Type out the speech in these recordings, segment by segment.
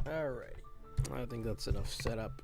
Alright. I think that's enough setup.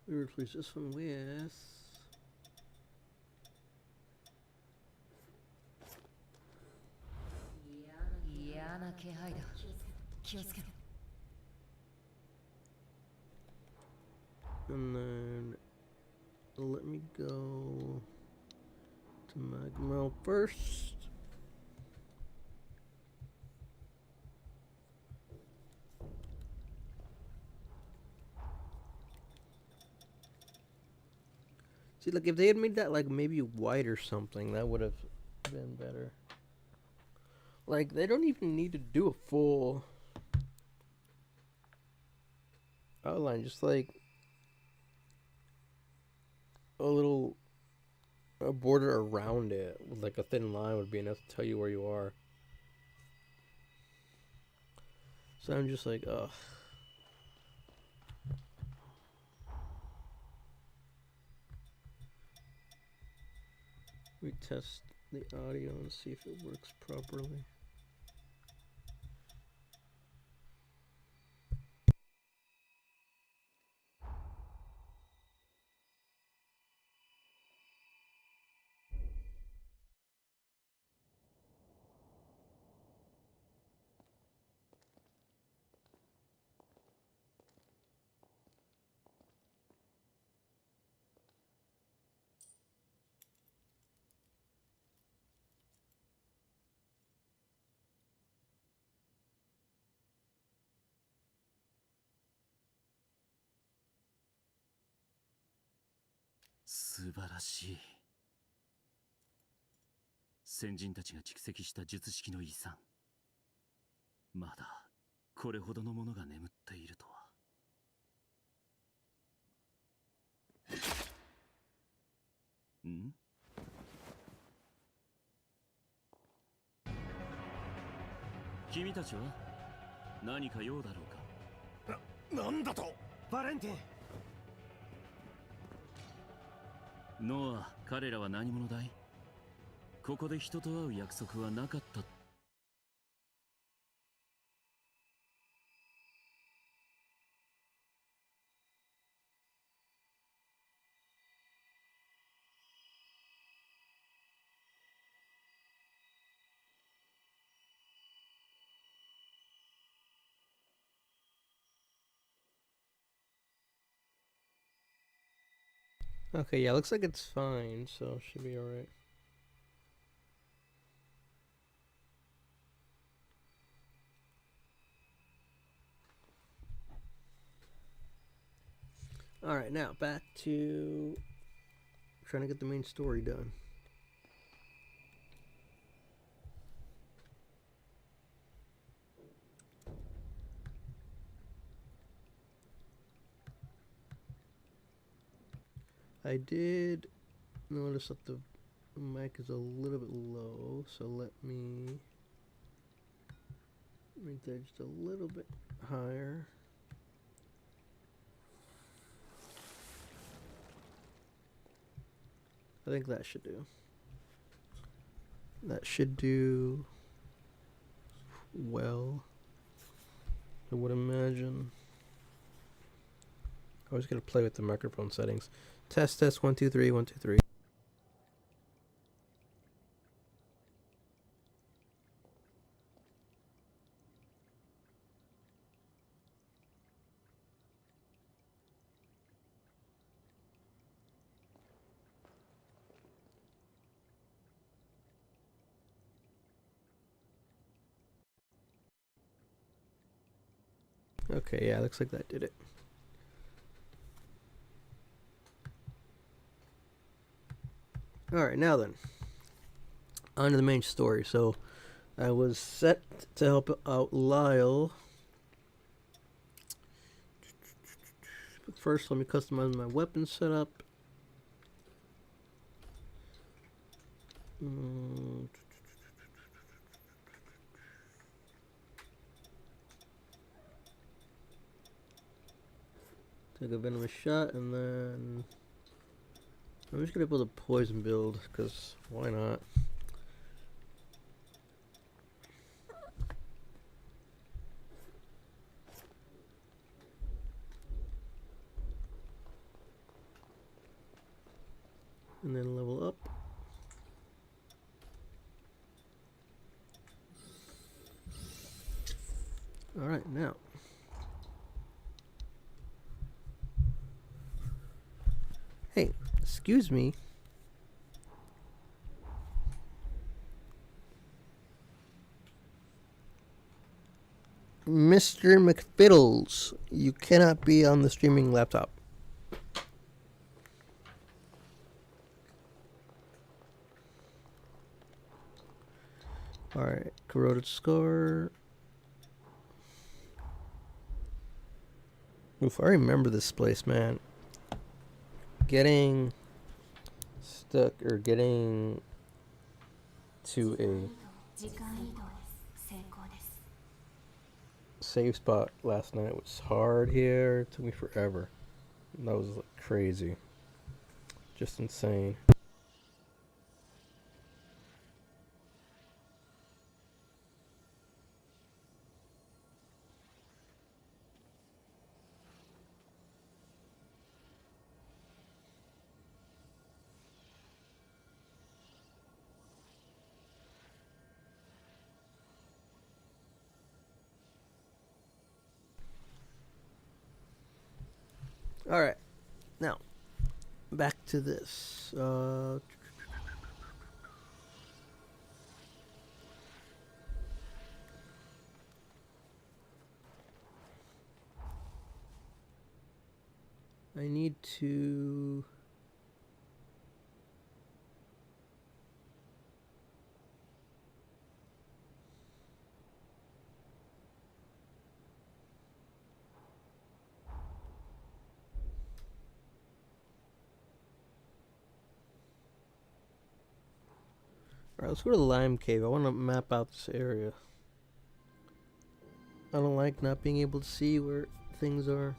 We replace this one with and then let me go to Magmel first. See, like, if they had made that, like, maybe white or something, that would have been better. Like, they don't even need to do a full outline. Just, like, a border around it with, like, a thin line would be enough to tell you where you are. So I'm just like, ugh. We test the audio and see if it works properly. Subarashi. 先人たちが蓄積した術式の遺産。まだこれほどのものが眠っているとは。ん？君たちは何か用だろうか。なんだと？バレンティン。ノア、彼らは何者だい？ここで人と会う約束はなかった。Okay, yeah, looks like it's fine, so it should be alright. Alright, now back to trying to get the main story done. I did notice that the mic is a little bit low, so let me make that just a little bit higher. I think that should do. That should do well, I would imagine. I always gotta play with the microphone settings. Test 1 2 3 1 2 3. Okay, yeah, looks like that did it. Alright, now then. On to the main story. So, I was set to help out Lyle. But first, let me customize my weapon setup. Take a venomous shot, and then I'm just gonna build a poison build, because why not? And then level up. Alright, now. Hey, excuse me. Mr. McFiddles, you cannot be on the streaming laptop. Alright, corroded scar. Oof, I remember this place, man. Getting stuck or getting to a save spot last night was hard here. It took me forever. That was like crazy. Just insane. Alright, now, back to this. I need to... Alright, let's go to the Lime Cave. I want to map out this area. I don't like not being able to see where things are.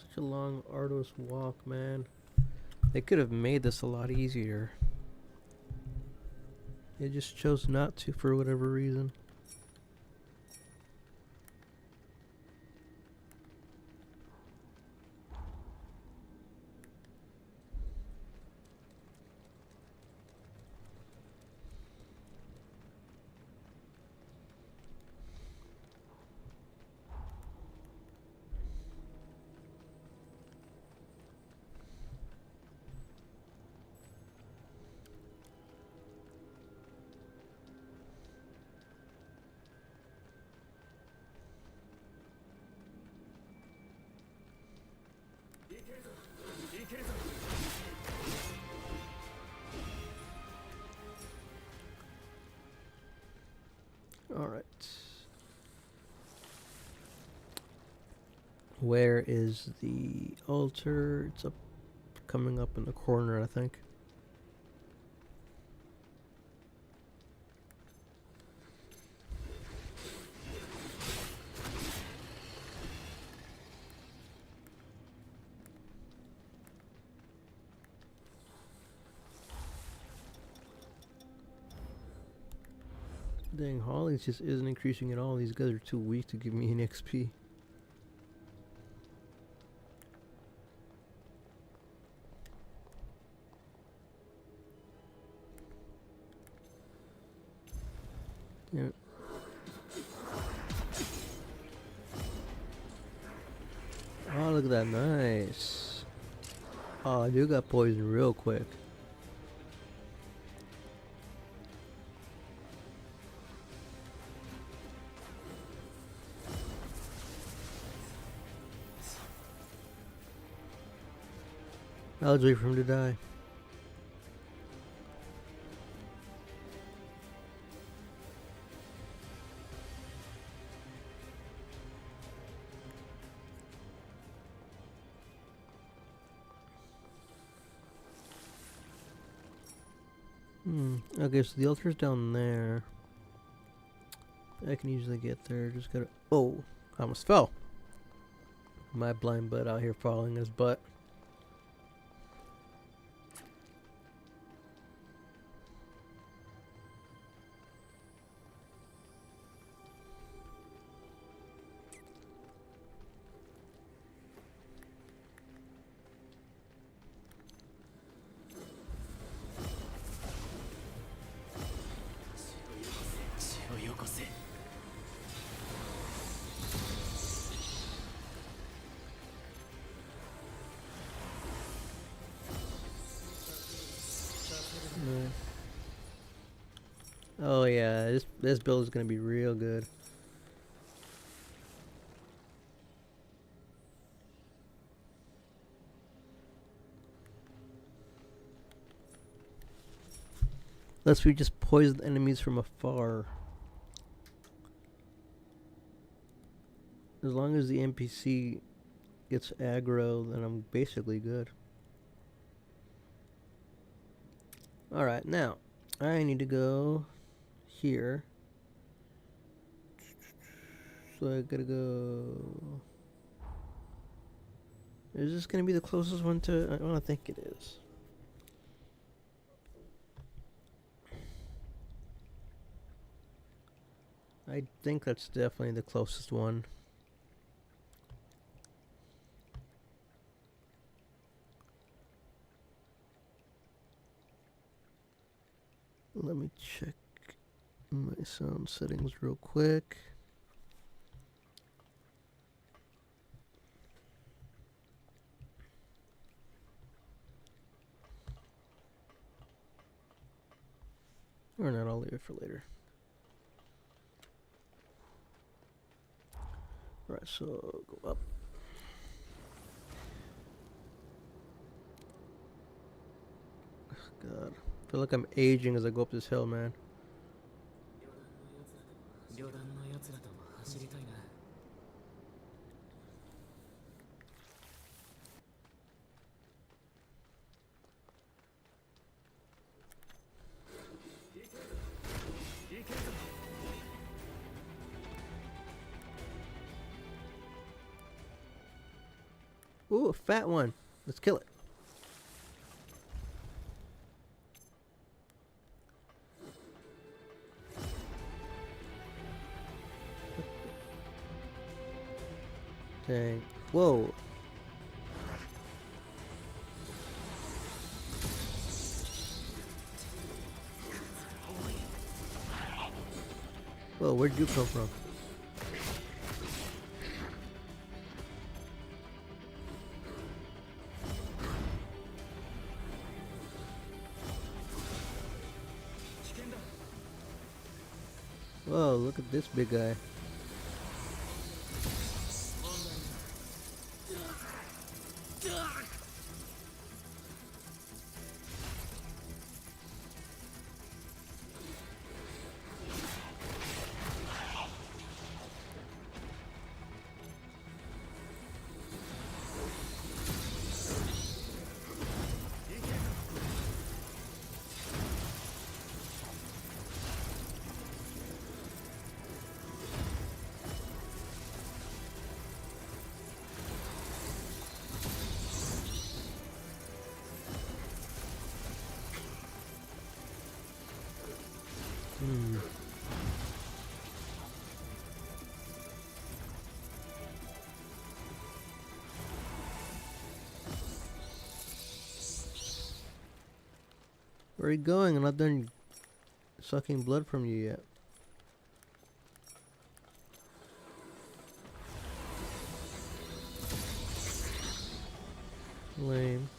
Such a long, arduous walk, man. They could have made this a lot easier. They just chose not to for whatever reason. Alright. Where is the altar? It's up, coming up in the corner, I think. Dang, Holly's just isn't increasing at all. These guys are too weak to give me an XP. Yeah. Oh, look at that. Nice. Oh, I do got poisoned real quick. I'll just wait for him to die. Okay, so the altar's down there. I can easily get there. Just gotta. Oh, I almost fell. My blind butt out here following his butt. Oh yeah, this build is gonna be real good. Unless we just poison enemies from afar. As long as the NPC gets aggro, then I'm basically good. Alright, now I need to go here. So I gotta go. Is this gonna be the closest one to? I don't think it is. I think that's definitely the closest one. Let me check my sound settings real quick. Or not, I'll leave it for later. Alright, so go up. God. I feel like I'm aging as I go up this hill, man. Ooh, a fat one. Let's kill it. Dang. Whoa. Whoa, where'd you come from? Whoa, look at this big guy. Where are you going? I'm not done sucking blood from you yet. Lame.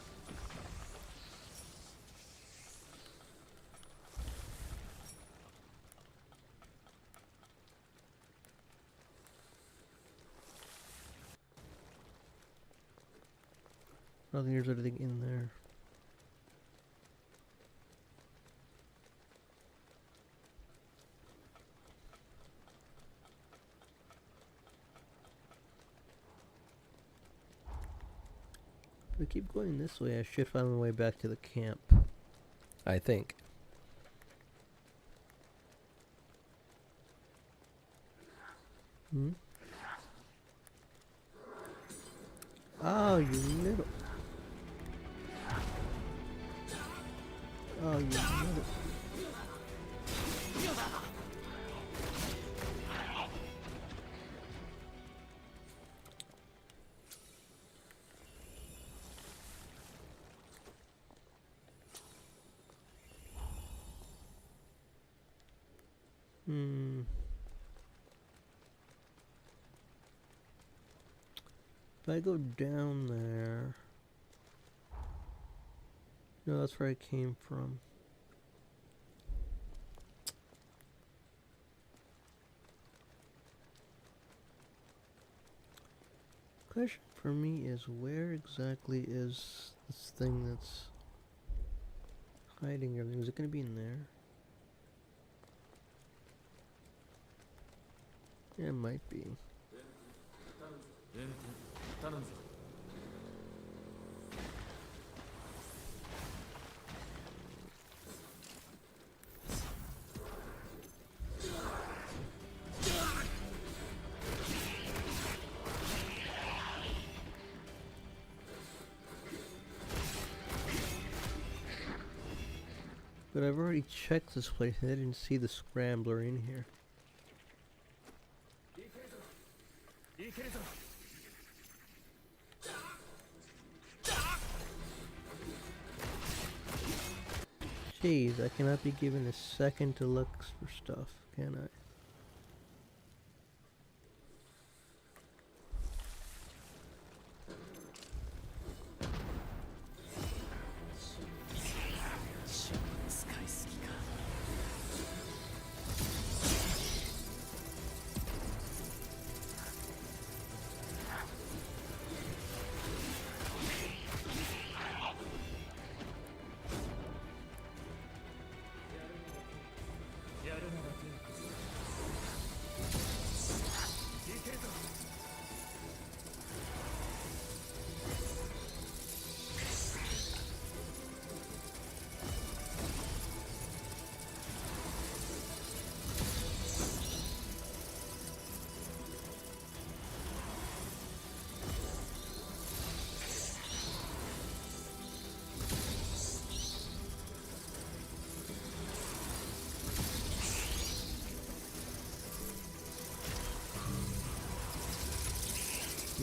I don't think there's anything in there. If I keep going this way, I should find my way back to the camp. I think. Hmm? Oh, you little... Oh, you little... Hmm. If I go down there... No, that's where I came from. Question for me is, where exactly is this thing that's hiding everything? Is it going to be in there? Yeah, it might be. But I've already checked this place and I didn't see the scrambler in here. Jeez, I cannot be given a second to look for stuff, can I?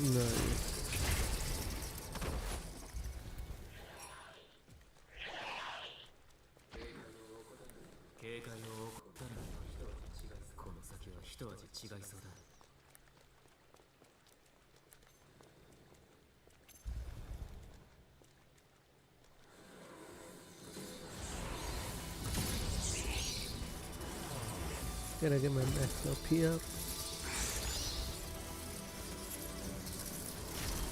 Nice. Gotta get my max LP up.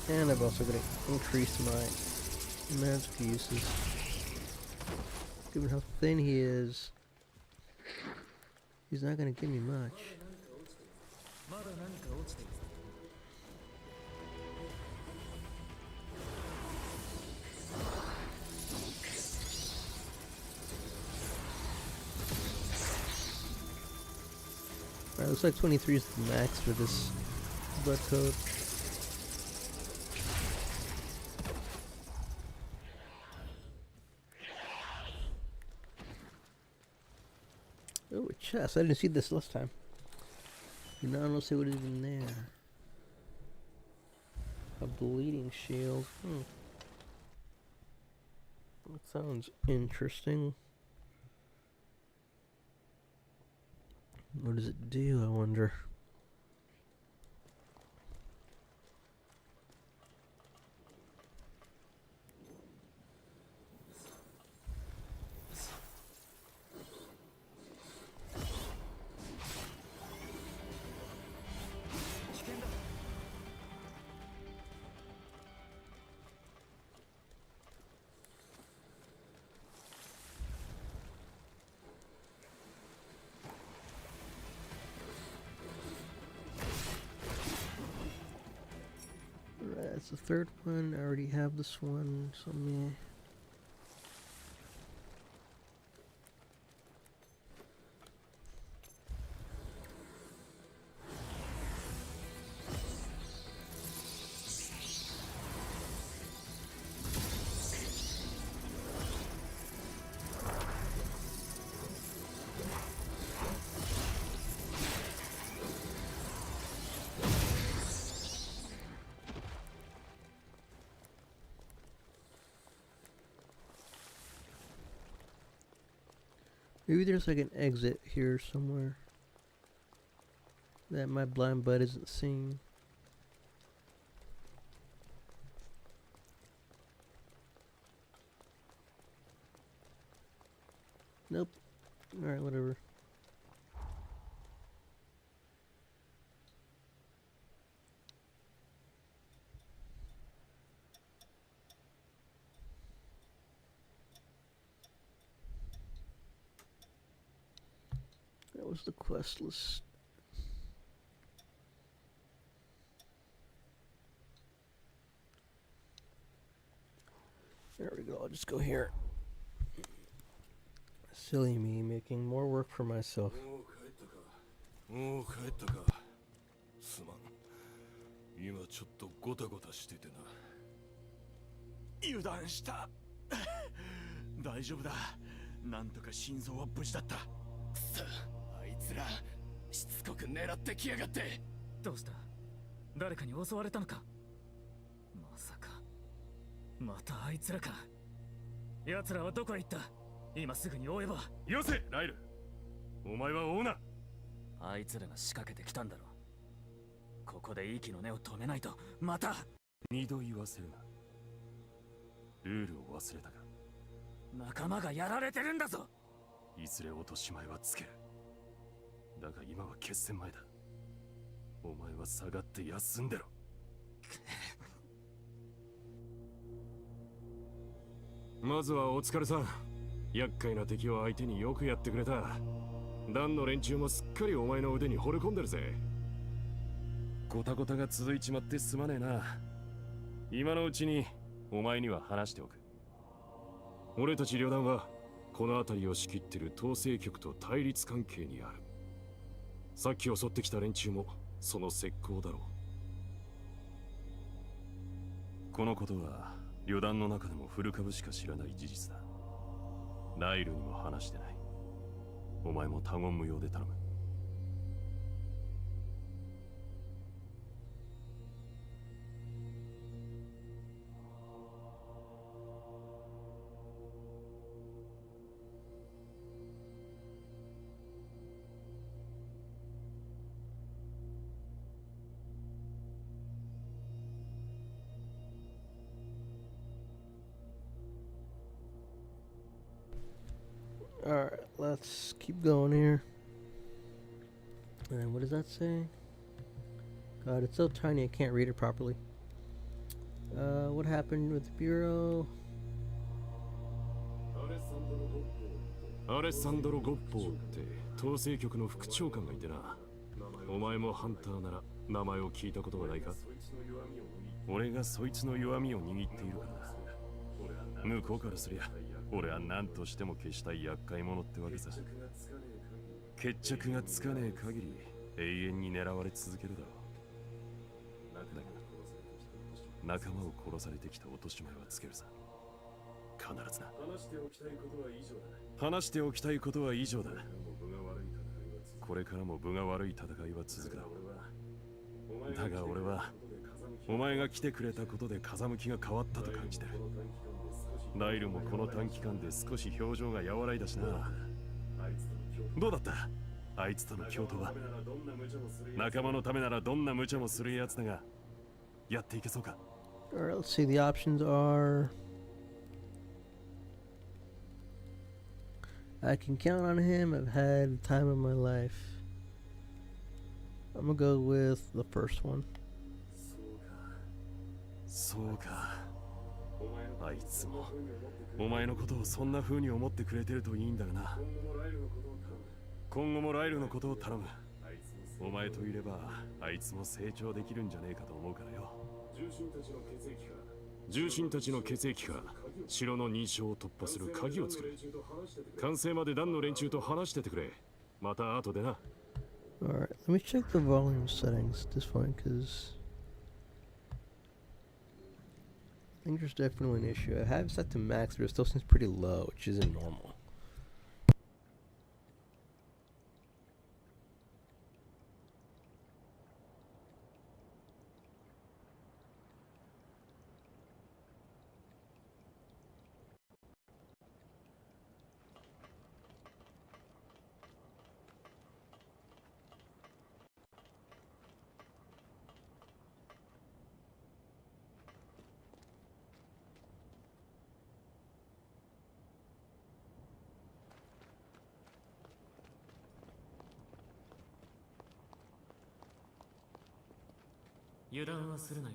And I've also got to increase my magic uses. Given how thin he is, he's not going to give me much. Alright, looks like 23 is the max for this blood code. Oh, a chest. I didn't see this last time. Now I don't see what is in there. A bleeding shield. That sounds interesting. What does it do, I wonder? Alright, that's the third one. I already have this one, so meh. Maybe there's like an exit here somewhere that my blind bud isn't seeing. Nope. Alright, whatever. That was the quest list. There we go, I'll just go here. Silly me, making more work for myself. もう帰ったか。すまん。今ちょっとゴタゴタしててな。油断した。大丈夫だ。なんとか心臓は無事だった。くそ、あいつらしつこく狙ってきやがって。どうした？誰かに襲われたのか？まさかまたあいつらか。奴らはどこへ行った？今すぐに追えば。よせ、ライル。お前は追うな。あいつらが仕掛けてきたんだろう。ここで息の根を止めないとまた。二度言わせるな。ルールを忘れたか。仲間がやられてるんだぞ。いずれ落とし前はつける。だが今は決戦前だ。お前は下がって休んでろ。まずはお疲れさん。厄介な敵を相手によくやってくれた。ダンの連中もすっかりお前の腕に惚れ込んでるぜ。ゴタゴタが続いちまってすまねえな。今のうちにお前には話しておく。俺たち旅団はこの辺りを仕切ってる統制局と対立関係にある。さっき襲ってきた連中もその石膏だろう。このことは旅団の中でも古株しか知らない事実だ。ライルにも話してない。お前も他言無用で頼む。Alright, let's keep going here. And what does that say? God, it's so tiny I can't read it properly. What happened with the Bureau? アレッサンドロ・ゴッポーって統制局の副長官がいてな。お前もハンターなら名前を聞いたことがないか？俺がそいつの弱みを握っているからな。向こうからすりゃ俺は何としても消したい厄介者ってわけさ。決着がつかねえ限り永遠に狙われ続けるだろう。だが仲間を殺されてきた落とし前はつけるさ。必ずな。話しておきたいことは以上だ。話しておきたいことは以上だ。これからも分が悪い戦いは続くだろう。だが俺はお前が来てくれたことで風向きが変わったと感じてる。ライルもこの短期間で少し表情が和らいだしな。どうだった？あいつとの共闘は。仲間のためならどんな無茶もするやつだが、やっていけそうか。 Alright, let's see. The options are I can count on him. I've had the time of my life. I'm gonna go with the first one. そうか。あいつもお前のことをそんな風に思ってくれてるといいんだがな。今後もライルのことを頼む。お前といればあいつも成長できるんじゃねえかと思うからよ。重臣たちの血液か城の認証を突破する鍵を作れ。完成まで団の連中と話しててくれ。また後でな。 Alright, let me check the volume settings at this point, because I think there's definitely an issue. I have it set to max, but it still seems pretty low, which isn't normal.油断はするなよ。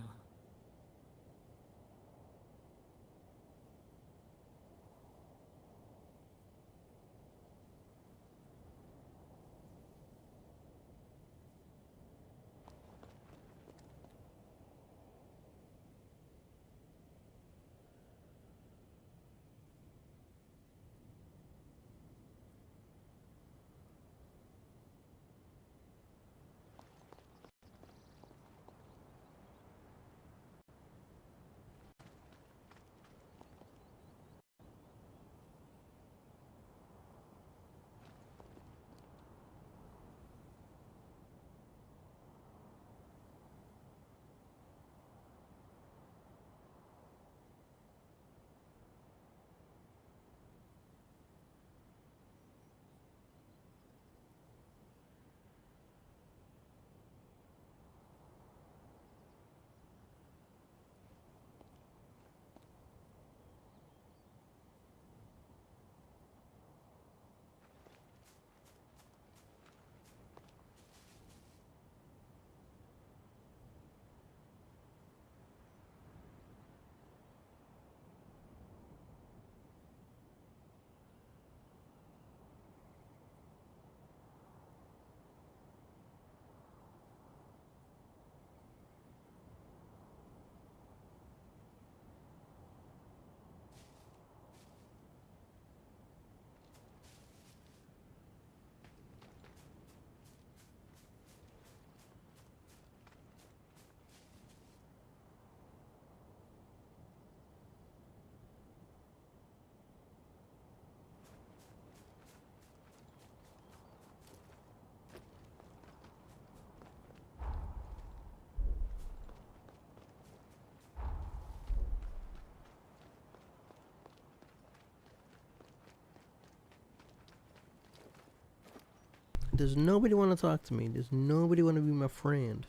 Does nobody want to talk to me? Does nobody want to be my friend?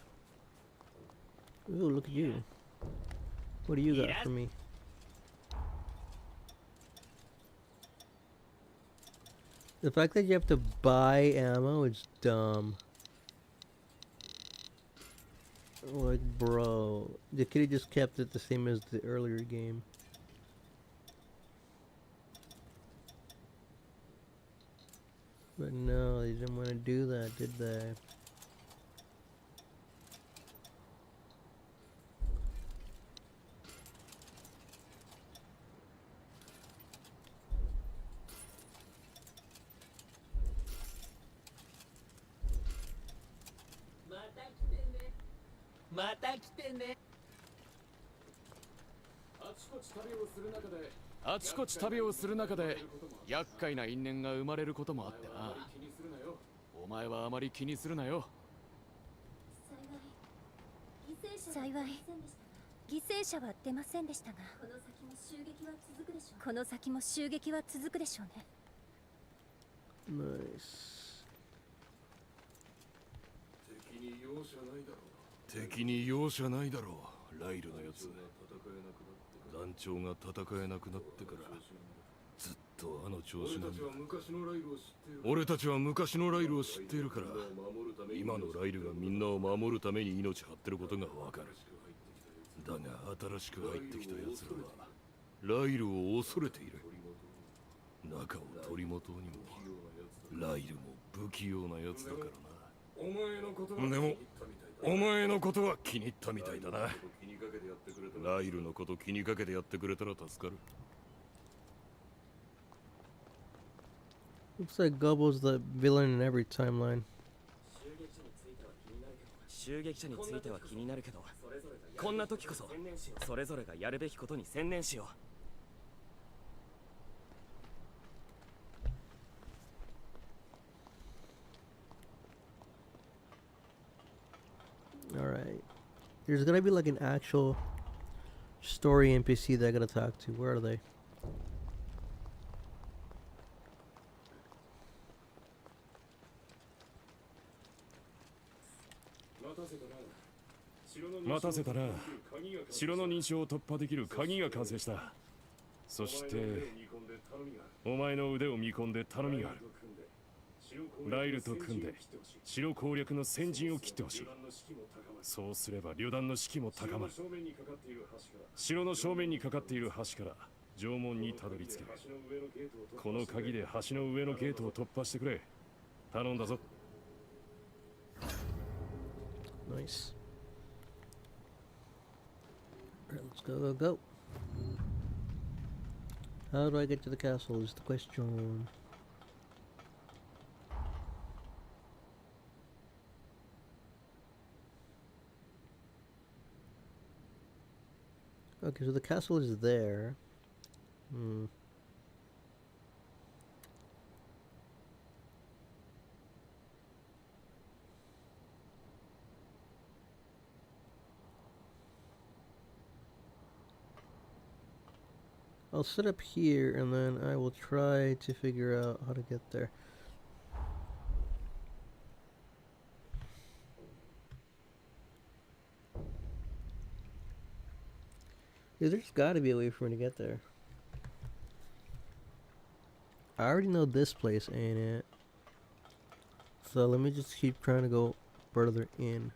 Ooh, look at you. What do you got for me? The fact that you have to buy ammo is dumb. Like, bro. They could have just kept it the same as the earlier game. But no, they didn't want to do that, did they?「あちこち旅をする中で厄介な因縁が生まれることもあってな。お前はあまり気にするなよ。幸い犠牲者は出ませんでしたが、この先も襲撃は続くでしょうね。Nice. 敵に容赦ないだろう、ライルのやつ。団長が戦えなくなってからずっとあの調子なんだ。俺たちは昔のライルを知っているから、今のライルがみんなを守るために命張ってることがわかる。だが新しく入ってきた奴らはライルを恐れている。中を取り持とうにもライルも不器用な奴だからな。でもお前のことは気に入ったみたいだな。ライルのこと気にかけてやってくれたら助かる。 Looks like Gobbo's the villain in every timeline. 襲撃者については気になるけど、こんな時こそそれぞれがやるべきことに専念しよう。Alright. There's gonna be like an actual story NPC that I gotta talk to. Where are they?「待たせたな。城の認証を突破できる鍵が完成した。そしてお前の腕を見込んで頼みがある。ライルと組んで城攻略の先陣を切ってほしい。そうすれば旅団の士気も高まる。城の正面にかかっている橋から城門にたどり着ける。この鍵で橋の上のゲートを突破してくれ。頼んだぞ。 Nice. Alright, let's go, go, go. How do I get to the castle is the question. Okay, so the castle is there. I'll set up here and then I will try to figure out how to get there. Yeah, there's gotta be a way for me to get there. I already know this place, ain't it? So let me just keep trying to go further in.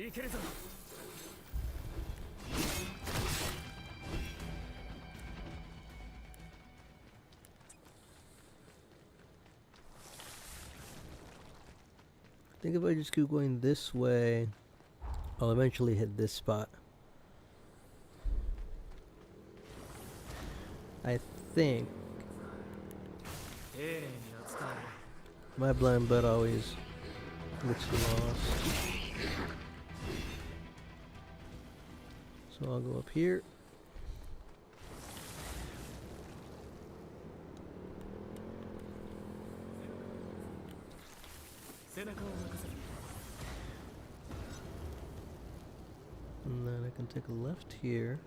I think if I just keep going this way, I'll eventually hit this spot. I think. My blind butt always gets lost. So I'll go up here. And then I can take a left here.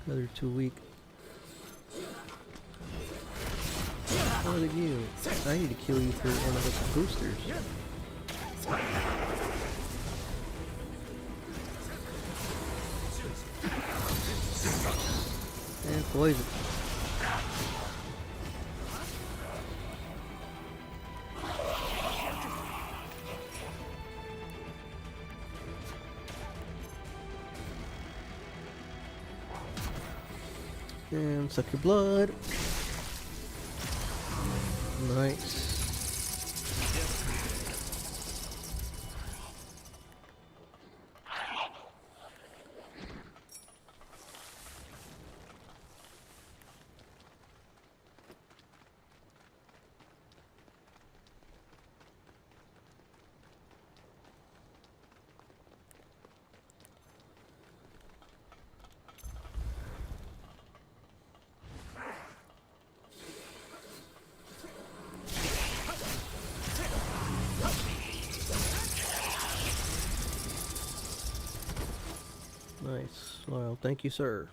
They're too weak. What are you? I need to kill you for one of the boosters. And poison. And suck your blood. Nice. Nice. Lyle, thank you, sir.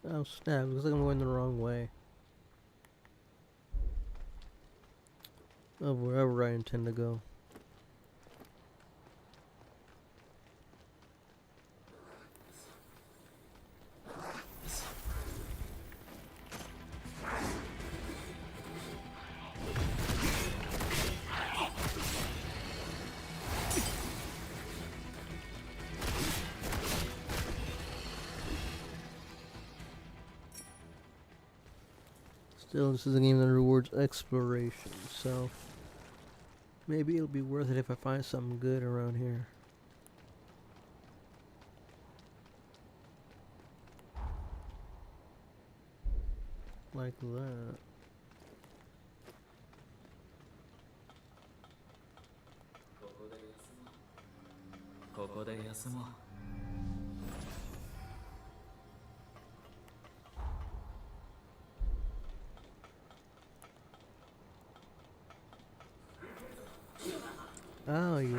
Oh snap, looks like I'm going the wrong way. Of wherever I intend to go. Still, this is a game that rewards exploration, so maybe it'll be worth it if I find something good around here. Like that. Oh, yeah.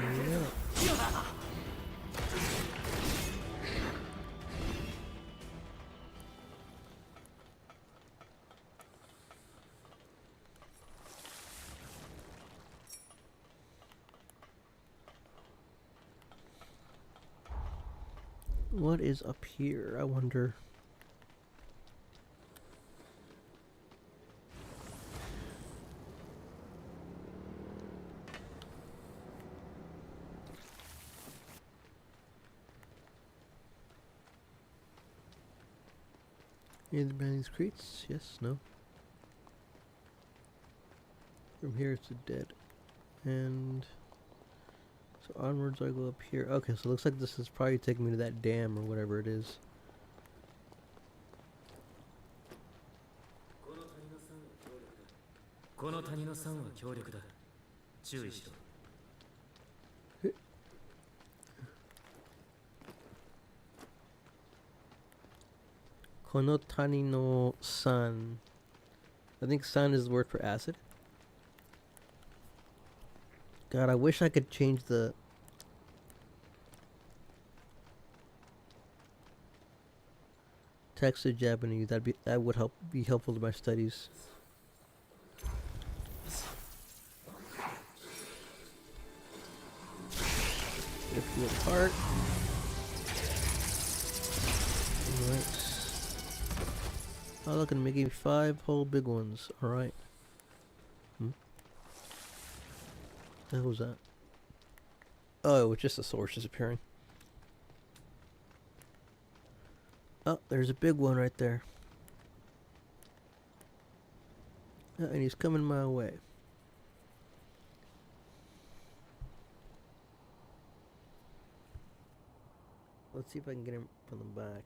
What is up here, I wonder? Either by these crates? Yes, no. From here it's a dead. And so onwards I go up here. Okay, so it looks like this is probably taking me to that dam or whatever it is. Konotani no san. I think san is the word for acid. God, I wish I could change the text to Japanese. That would be helpful to my studies. Lift you apart. Alright. Oh, look, I'm making 5 whole big ones. Alright. What the hell was that? Oh, it was just the source disappearing. Oh, there's a big one right there. Oh, and he's coming my way. Let's see if I can get him from the back.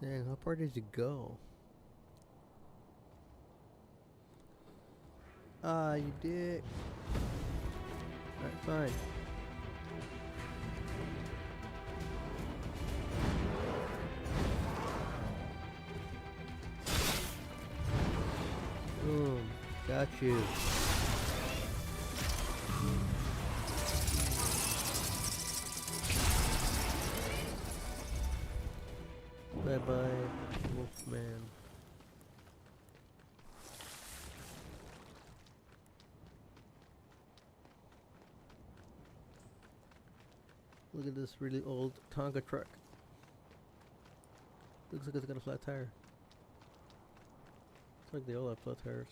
Dang, how far did you go? Ah, you did. Alright, fine. Boom. Got you. Bye bye, Wolfman. Look at this really old Tonka truck. Looks like it's got a flat tire. It's like they all have flat tires.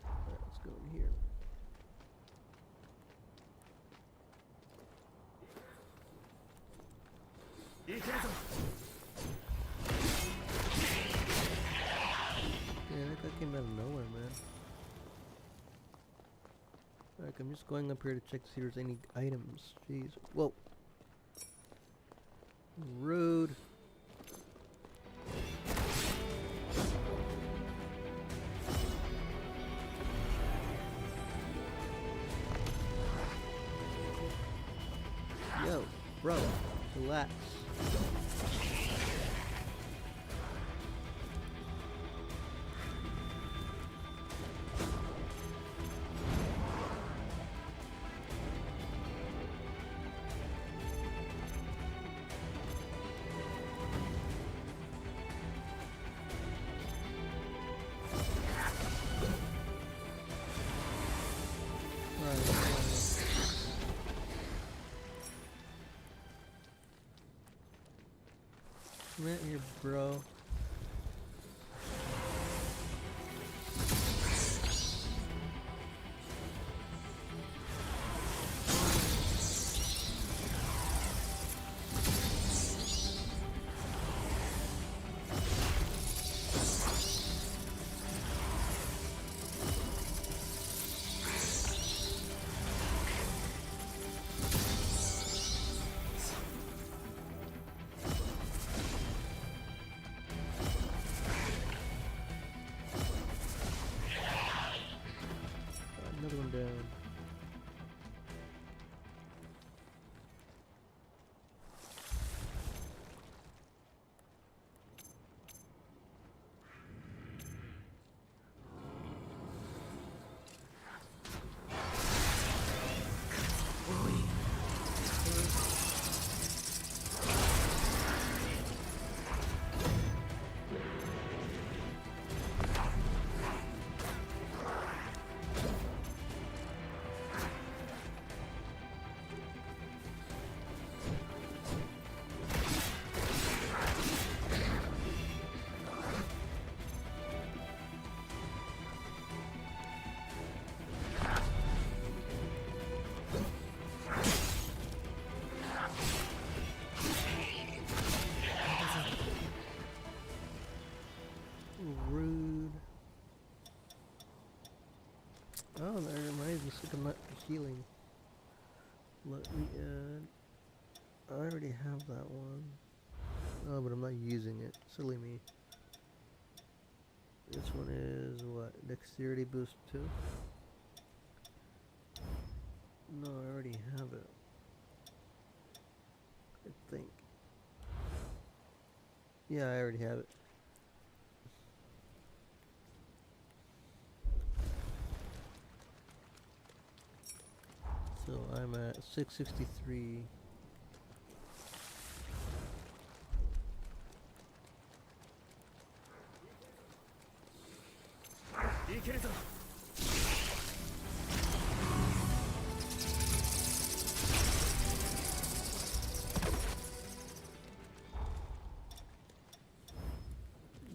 Alright, let's go in here. Yeah, that guy came out of nowhere, man. Alright, I'm just going up here to check to see if there's any items. Jeez. Whoa. Rude. Yo, bro, relax. Come out here, bro. Another one down. Rude. Oh, that reminds me, I'm not healing. Let me add. I already have that one. Oh, but I'm not using it. Silly me. This one is what? Dexterity boost 2? No, I already have it. I think. Yeah, I already have it. So I'm at 663.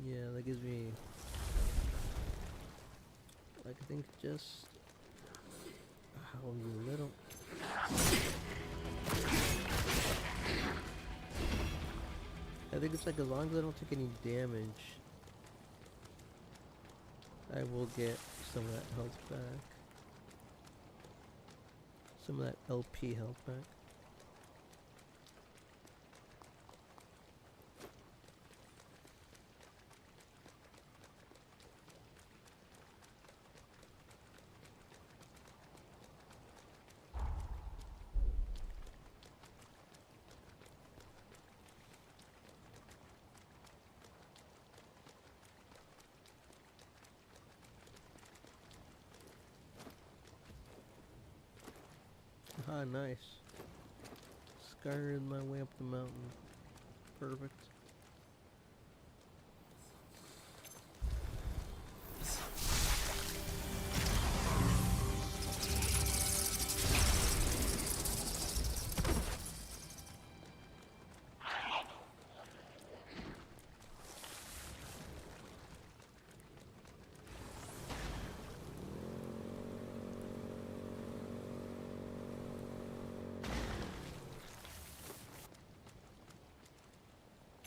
Yeah, that gives me, like, I think just how little. I think it's like as long as I don't take any damage, I will get some of that health back. Some of that LP health back. Ah, nice. Skyrted my way up the mountain. Perfect.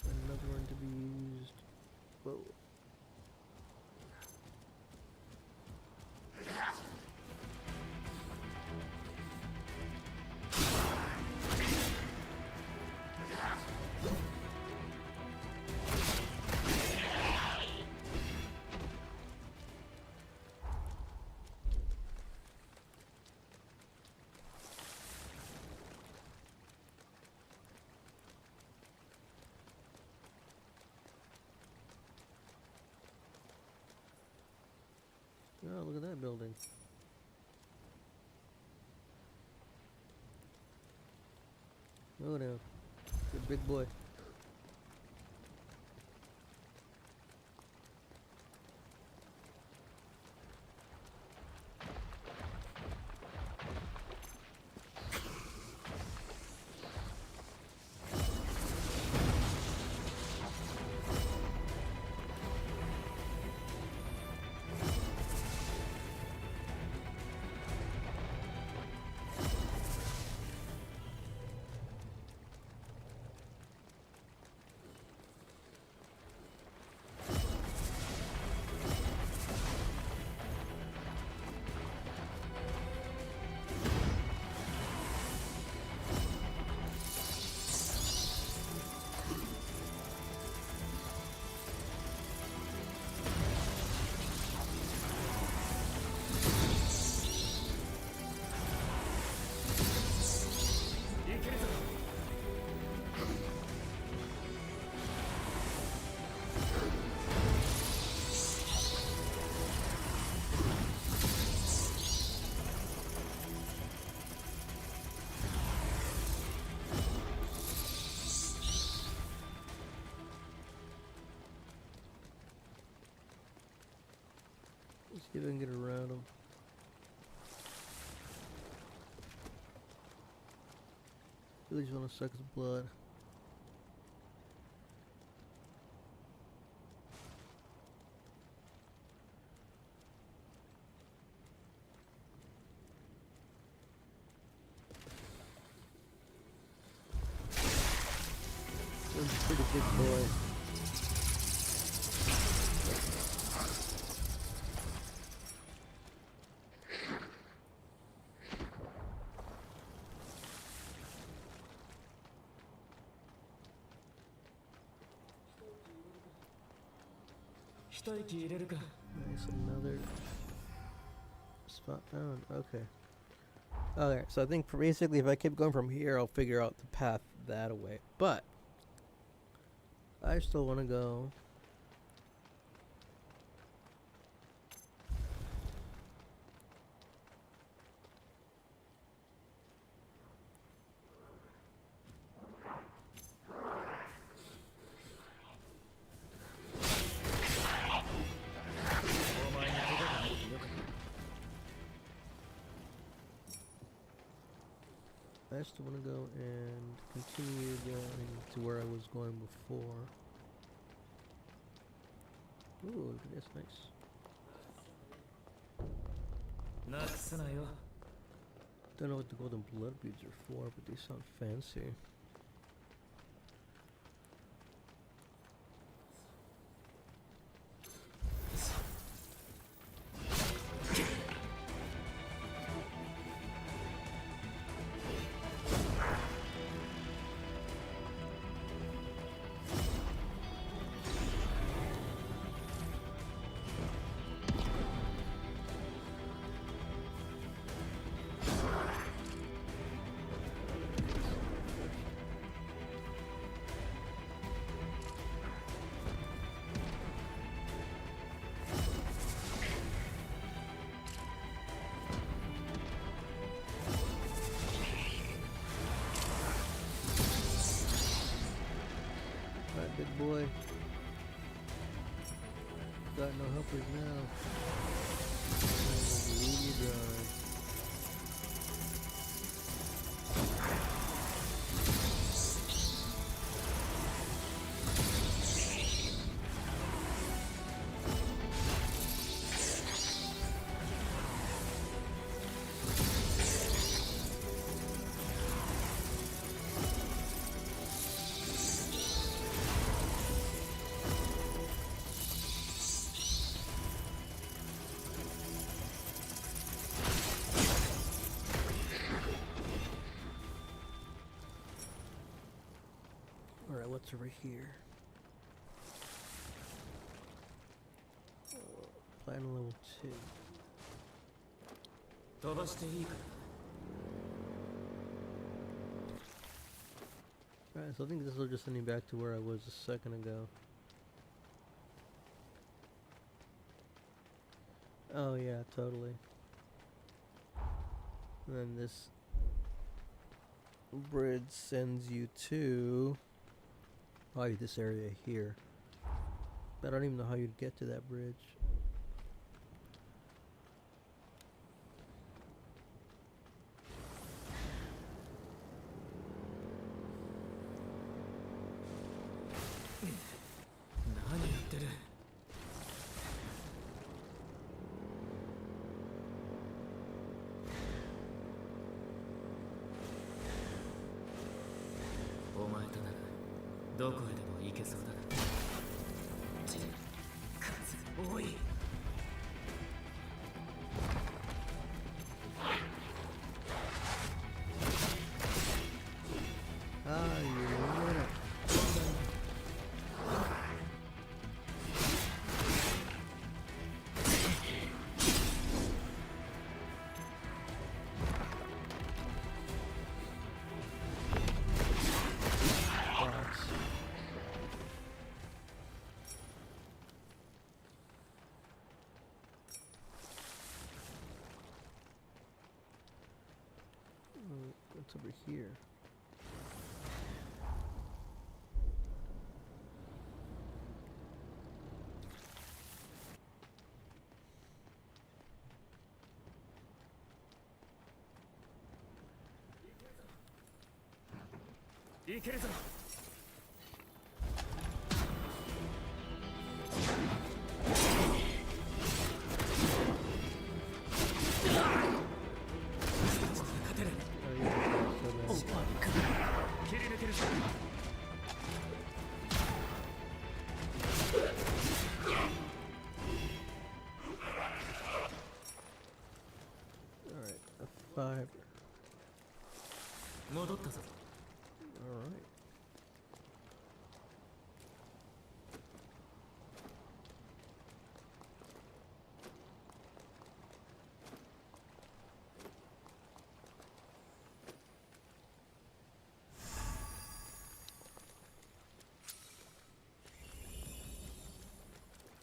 Another one to be used. Whoa. Oh, look at that building. Oh no. Good big boy. Let's see if I can get around him. Really just want to suck his blood. He's a pretty big boy. Nice, another spot found. Okay. Okay, so I think basically if I keep going from here, I'll figure out the path that way. But I still want to go. I still want to go and continue going to where I was going before. Ooh, look at this, nice. Don't know what the golden blood beads are for, but they sound fancy. boy. Got no helpers now. Leave you dry. Alright, what's over here? Plan level 2. 飛ばしていいか Alright, so I think this will just send me back to where I was a second ago. Oh yeah, totally. And then this bridge sends you to probably this area here. But I don't even know how you'd get to that bridge. What's over here? Alright, a fiber. 戻ったぞ Alright.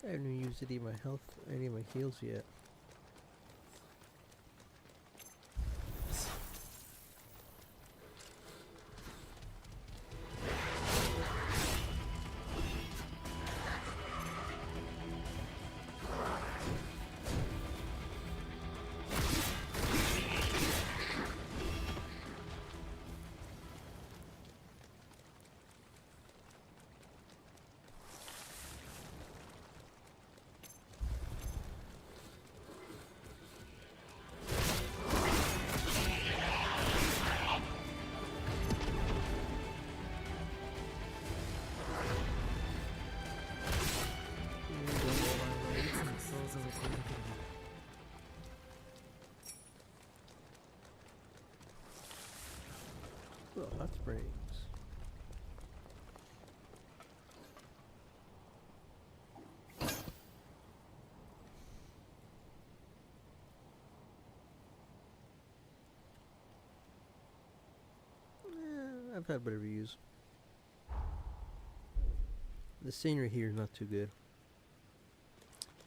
I haven't even used any of my health, any of my heals yet. Oh, hot springs. I've had better views. The scenery here is not too good.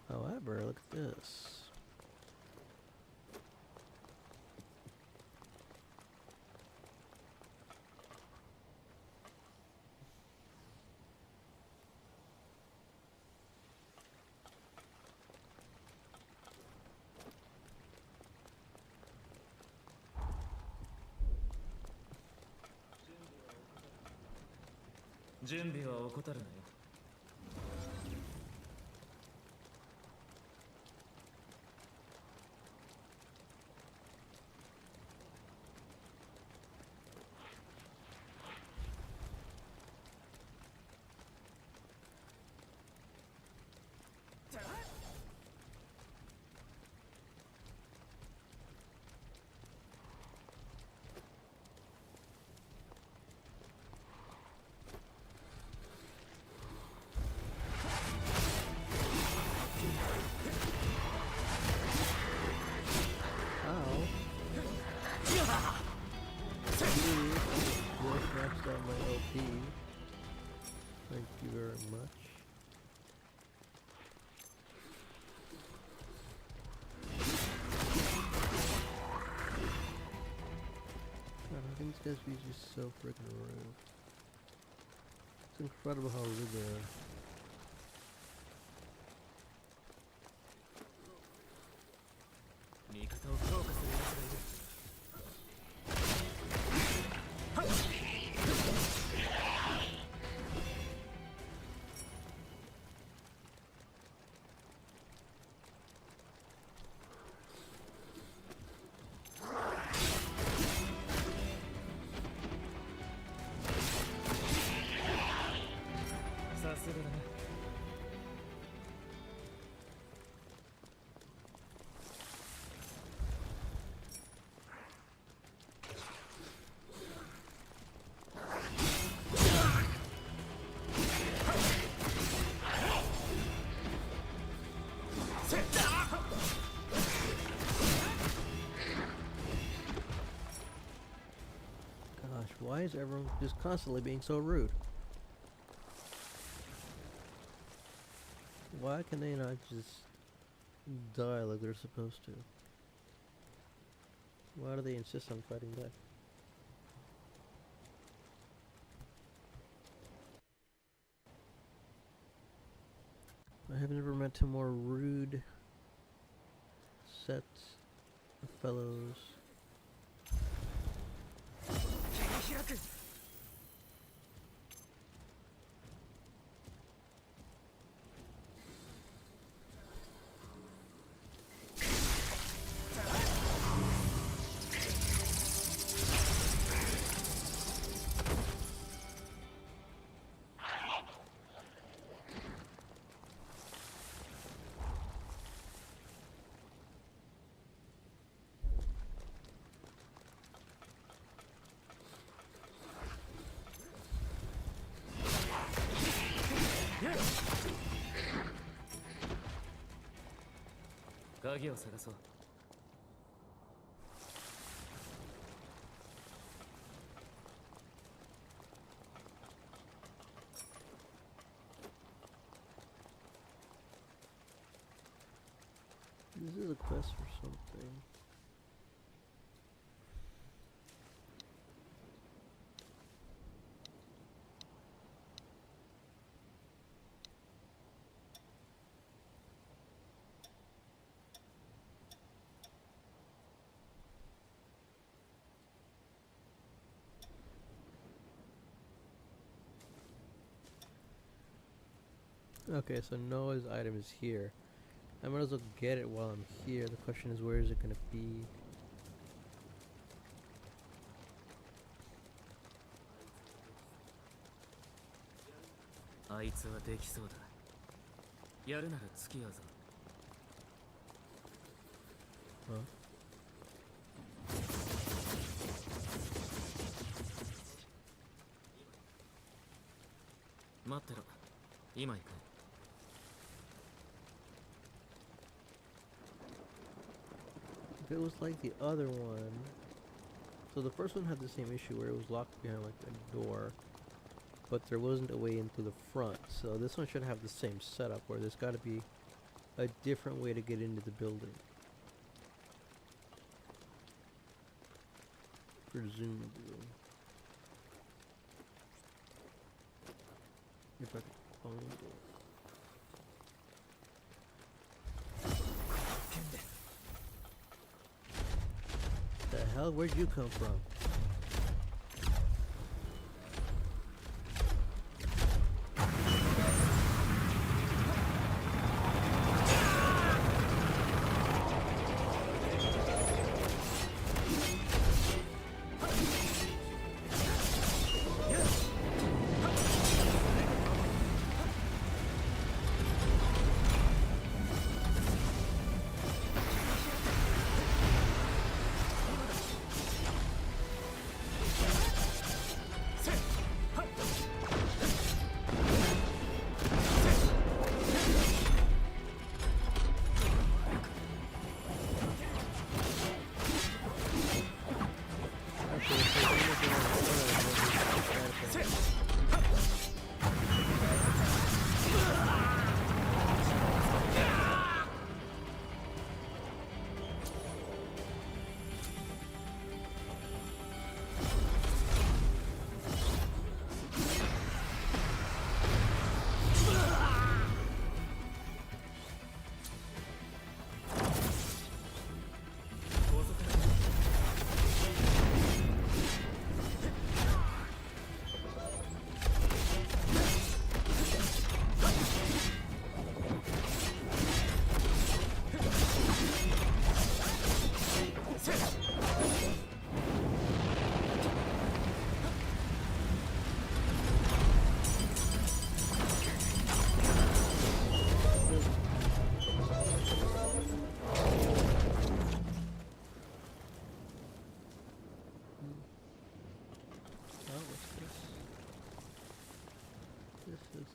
However, look at this. 準備は怠るなよ。Just maxed out my LP. Thank you very much. God, I think these guys are just so freaking rude. It's incredible how rude they are. Gosh, why is everyone just constantly being so rude? Why can they not just die like they're supposed to? Why do they insist on fighting back? I have never met a more rude set of fellows.鍵を探そう。This is a quest for something. Okay, so Noah's item is here. I might as well get it while I'm here. The question is, where is it gonna be?あいつはできそうだ。やるなら付き合うぞ。Huh? 待ってろ。今行く。If it was like the other one, so the first one had the same issue where it was locked behind like a door, but there wasn't a way into the front. So this one should have the same setup where there's got to be a different way to get into the building. Presumably. If I could find it. The hell? Where'd you come from?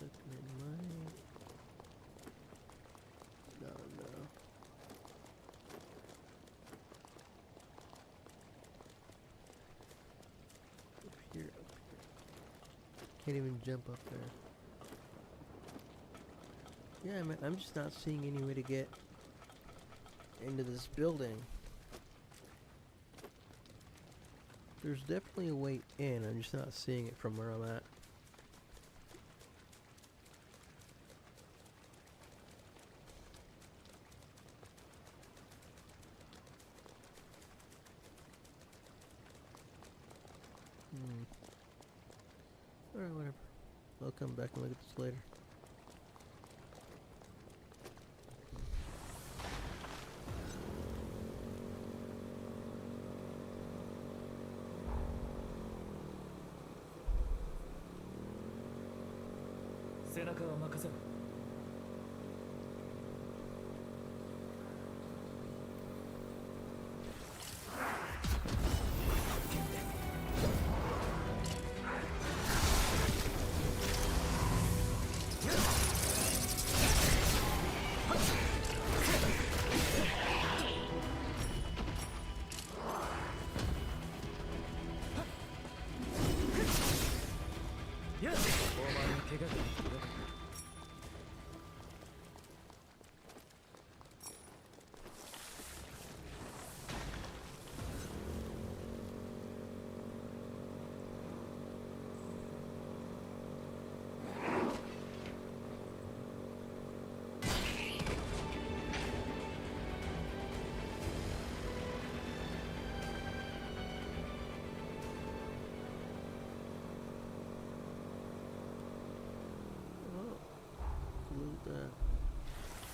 looking in my... No, no. Up here, up here. Can't even jump up there. Yeah, man, I'm just not seeing any way to get into this building. There's definitely a way in, I'm just not seeing it from where I'm at. Alright, whatever. I'll come back and look at this later.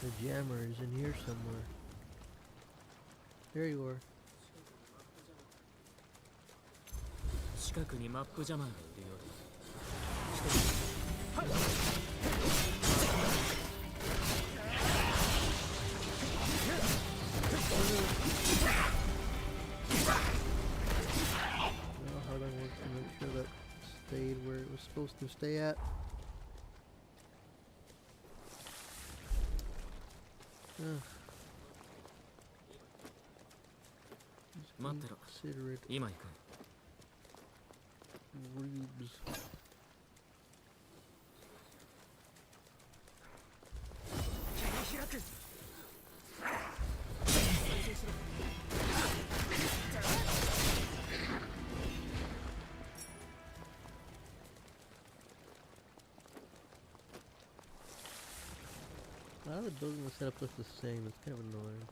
The jammer is in here somewhere. There you are. 近くにマップジャマーがいるようWell, how do I work to make sure that stayed where it was supposed to stay at? Consider it 今行く rubes. A lot of the building setup looks the same. It's kind of annoying.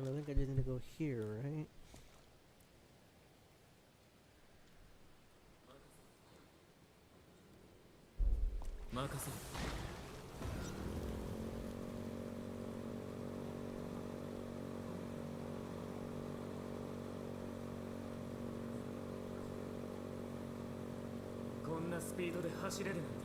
And I think I just need to go here, right? なスピードで走れるなんてな。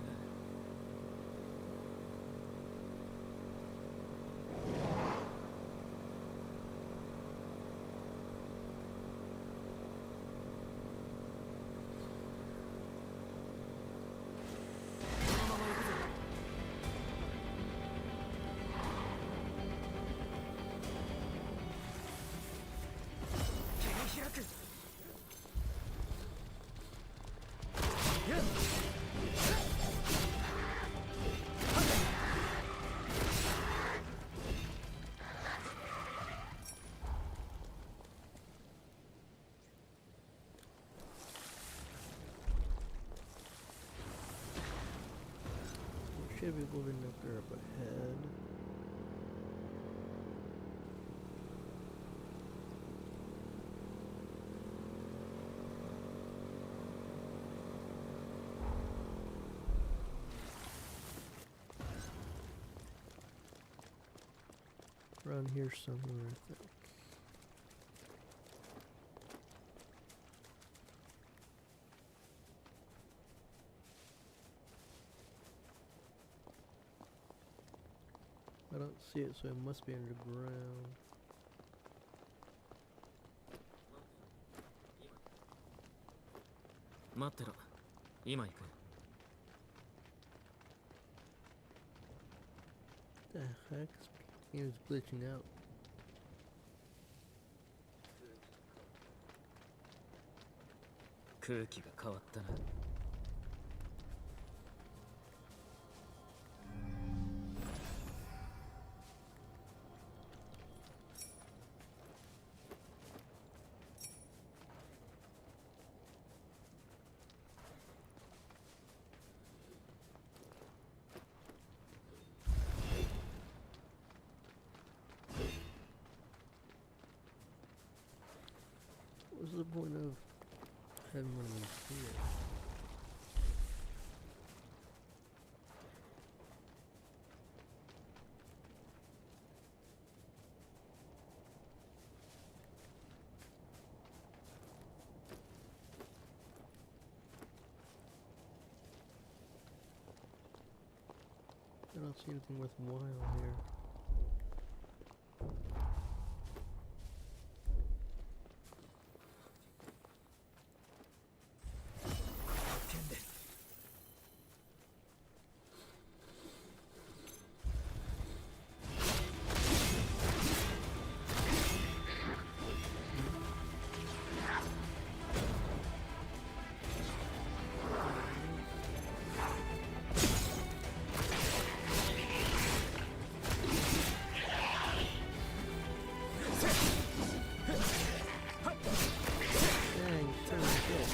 Should be moving up ahead. Around here somewhere, I think. I don't see it, so it must be underground. 待ってろ。今行く。The heck? This game is glitching out. 空気が変わったな。What's the point of having one of these here? I don't see anything worthwhile here. Dang, turn this.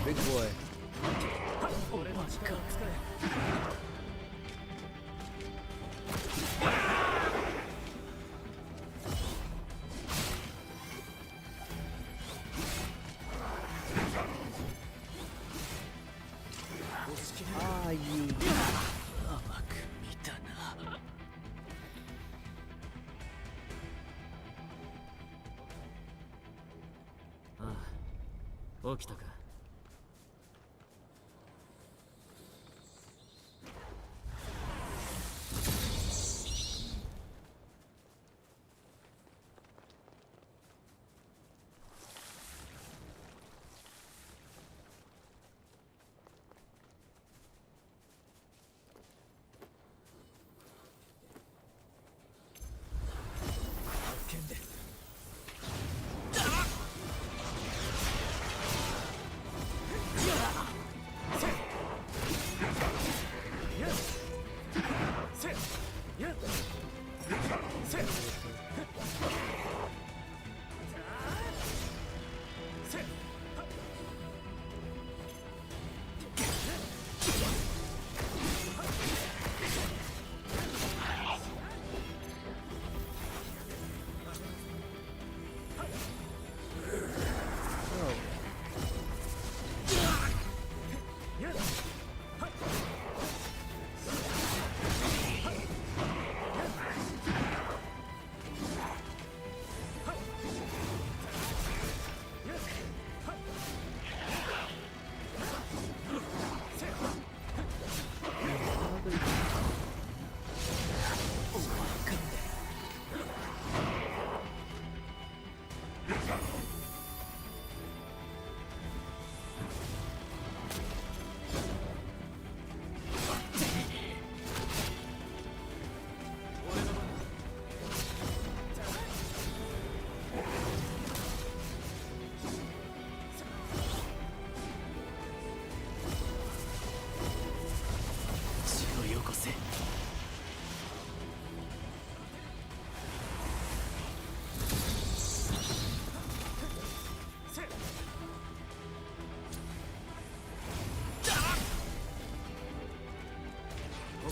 Big boy. 俺の力を使え。Ah, you. 甘く見たな。ああ、起きたか。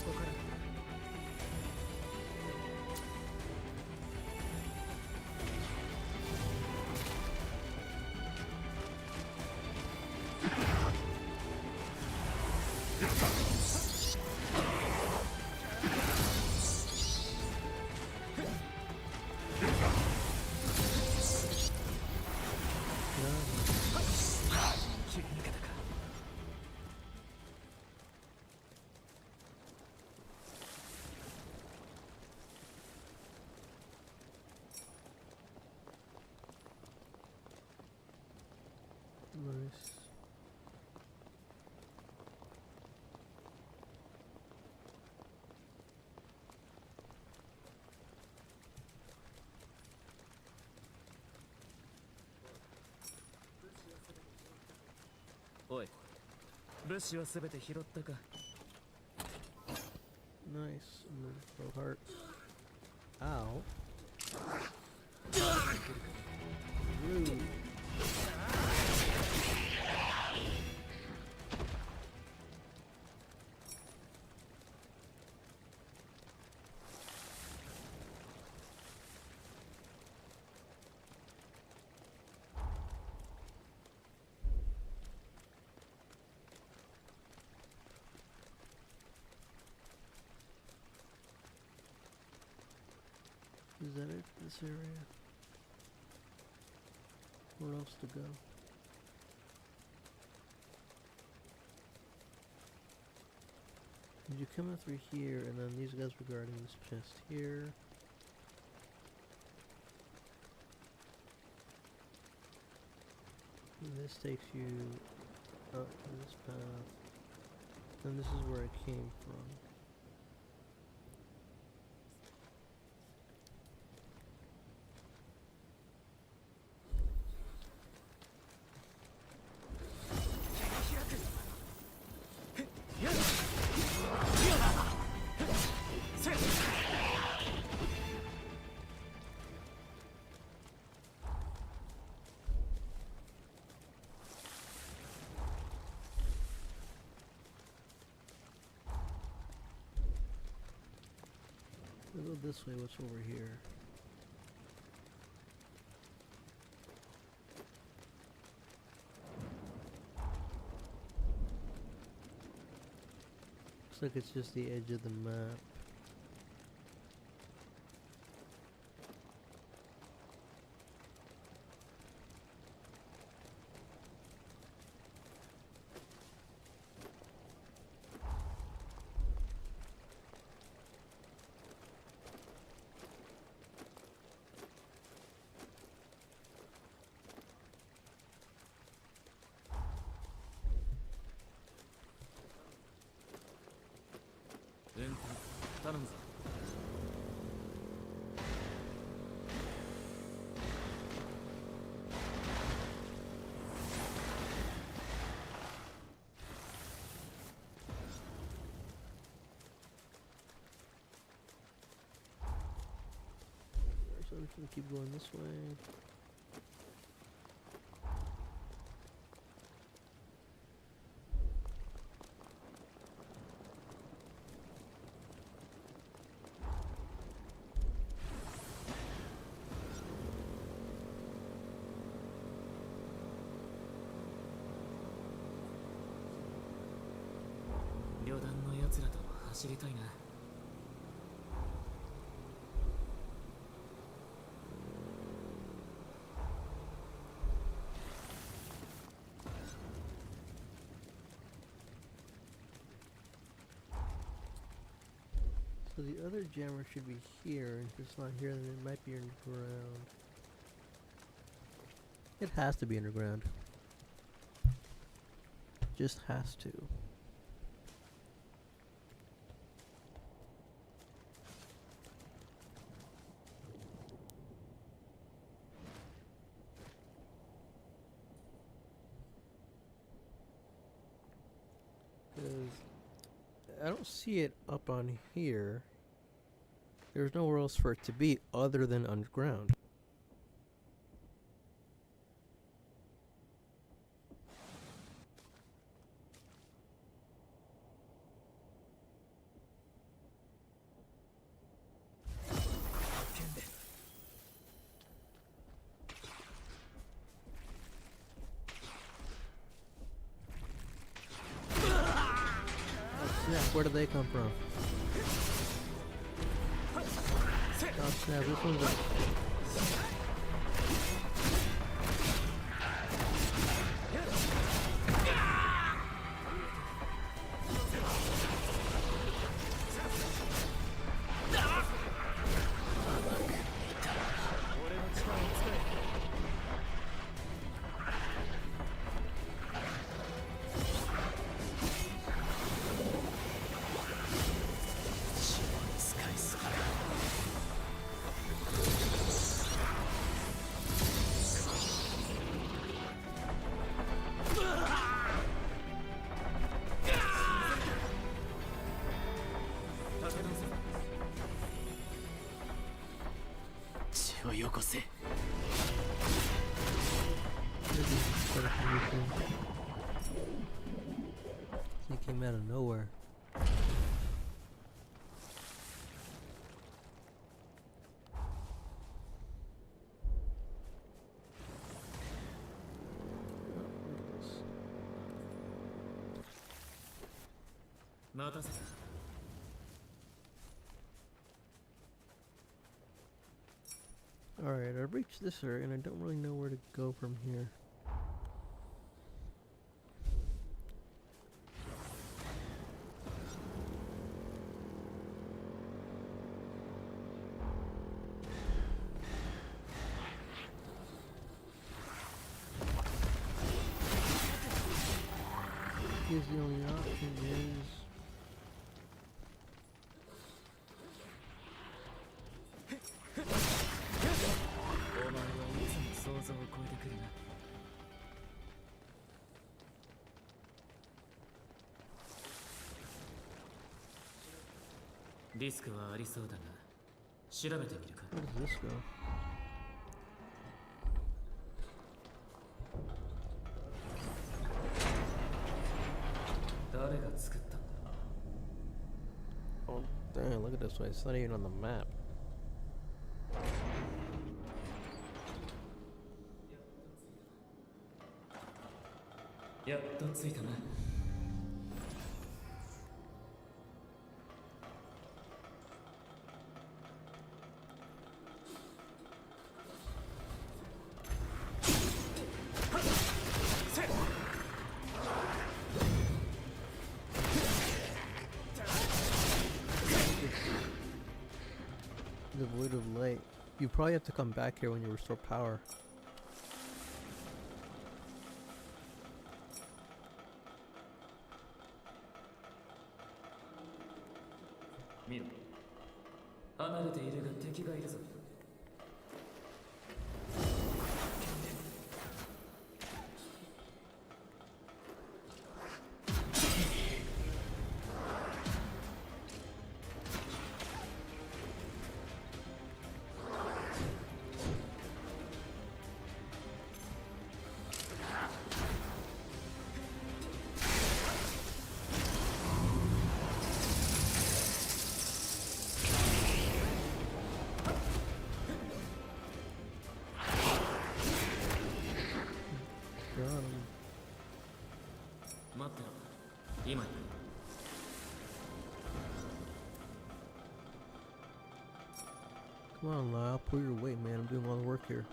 こから Nice. Oi. 物資は全て拾ったか Nice. Full heart. Ow. Rude. Is that it for this area? Where else to go? You come up through here, and then these guys were guarding this chest here. And this takes you up to this path. And this is where I came from. We'll go this way, what's over here? Looks like it's just the edge of the map. So I'm just gonna keep going this way. So the other jammer should be here, and if it's not here, then it might be underground. It has to be underground. Just has to. I don't see it up on here. There's nowhere else for it to be other than underground. snap, where did they come from? Oh snap, this one's a... He came out of nowhere. Alright, I reached this area and I don't really know where to go from here. Here's the only option is... Where does this go? Oh, damn, look at this way. It's not even on the map. Devoid of light. You probably have to come back here when you restore power. Come on, Lyle, pull your weight, man. I'm doing all the work here.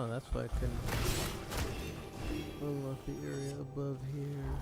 That's why I couldn't unlock the area above here.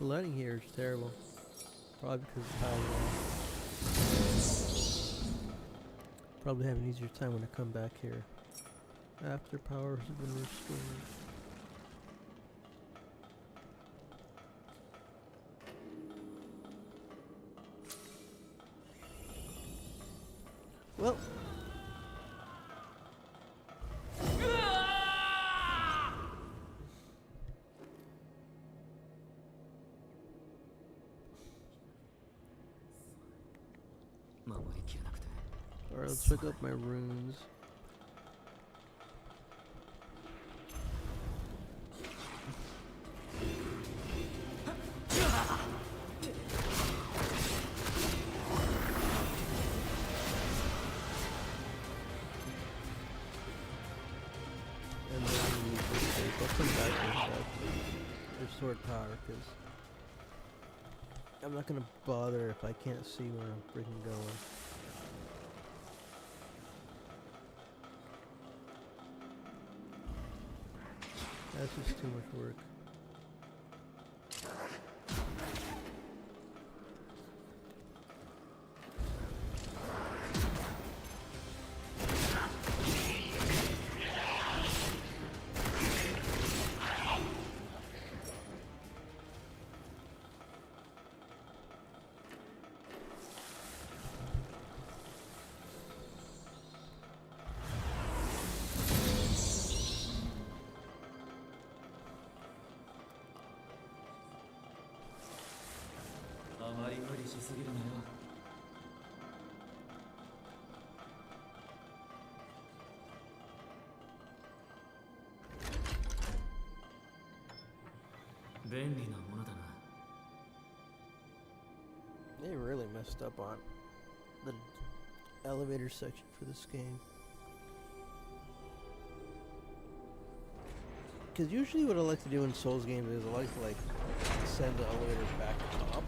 The lighting here is terrible. Probably because of power loss. Probably have an easier time when I come back here after power has been restored. Well, alright, let's look up my runes. And then I'll come back and restored power, because I'm not gonna bother if I can't see where I'm freaking going. That's just too much work. They really messed up on the elevator section for this game. Because usually what I like to do in Souls games is I like to send the elevator back up.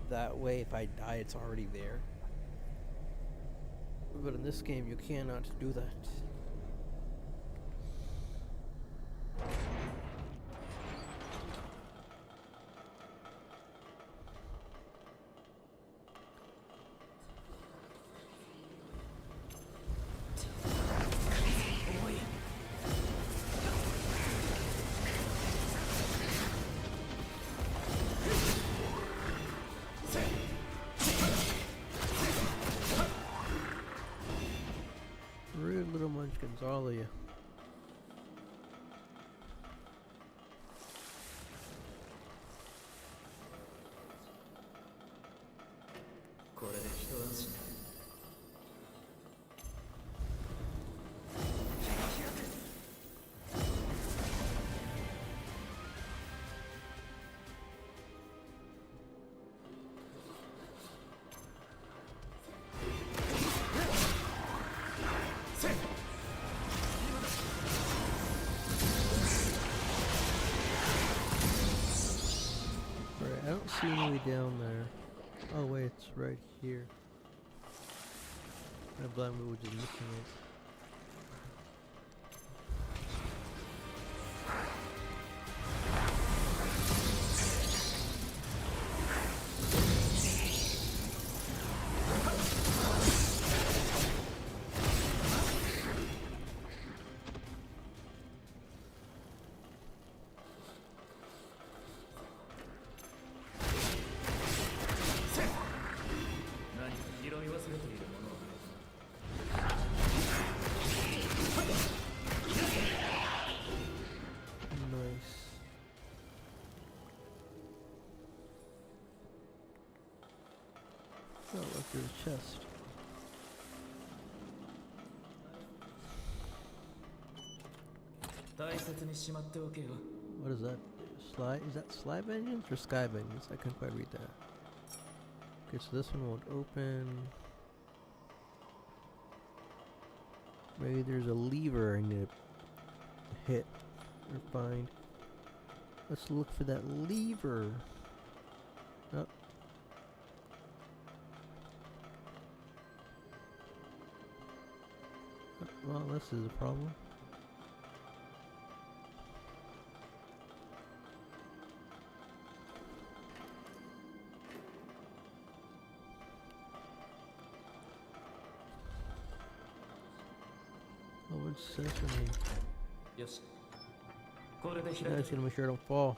That way if I die it's already there. But in this game you cannot do that. Rude little munchkins, all of you. I don't see any way down there. Oh wait, it's right here. My blind was just missing it. Oh, look, there's a chest. What is that? Slide? Is that slide vengeance or sky vengeance? I couldn't quite read that. Okay, so this one won't open. Maybe there's a lever I need to hit or find. Let's look for that lever. Oh. Well, this is a problem. Oh, what's sesame? よしこれで開い That's て gonna make sure I don't fall.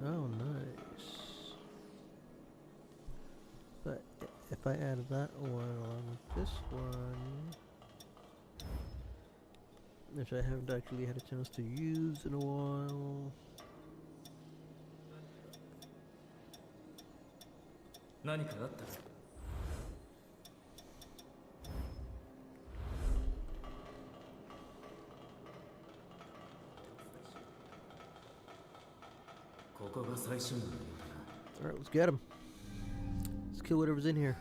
Oh, nice. But if I add that one along with this one, which I haven't actually had a chance to use in a while. 何かあったかここが最終のようだな Alright, let's get him. Let's kill whatever's in here.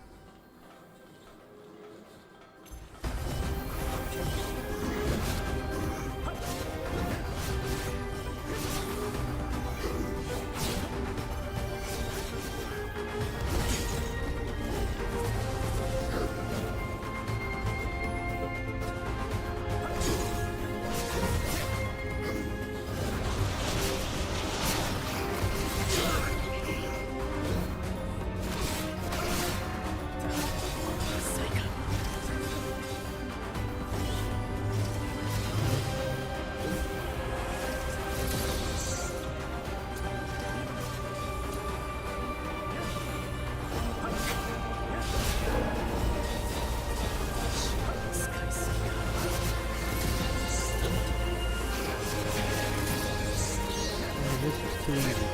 This is too easy.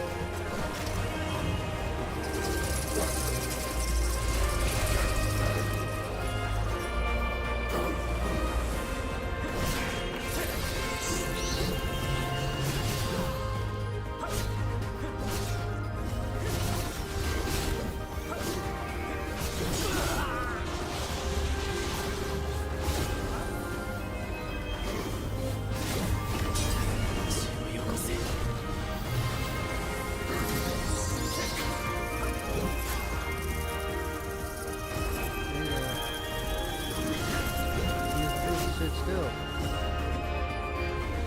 Sit still.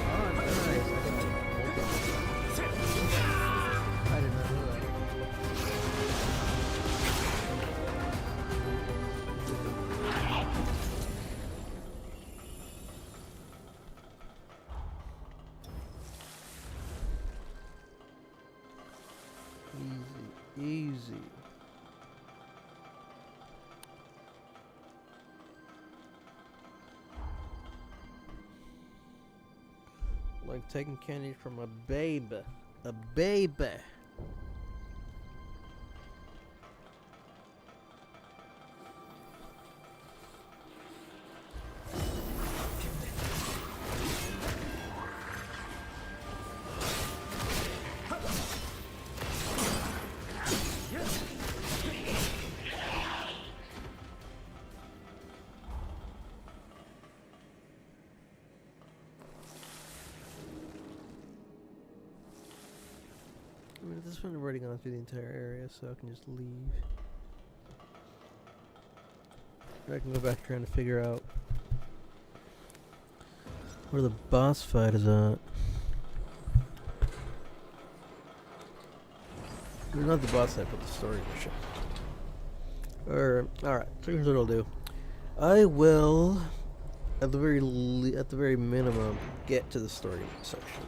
Oh, nice. I did not know that. Easy, easy. Like taking candy from a baby. A baby. I mean, at this point I've already gone through the entire area, so I can just leave. Or I can go back trying to figure out where the boss fight is at. Or not the boss fight, but the story mission. Or, alright, so here's what I'll do. I will, at the very minimum, get to the story section.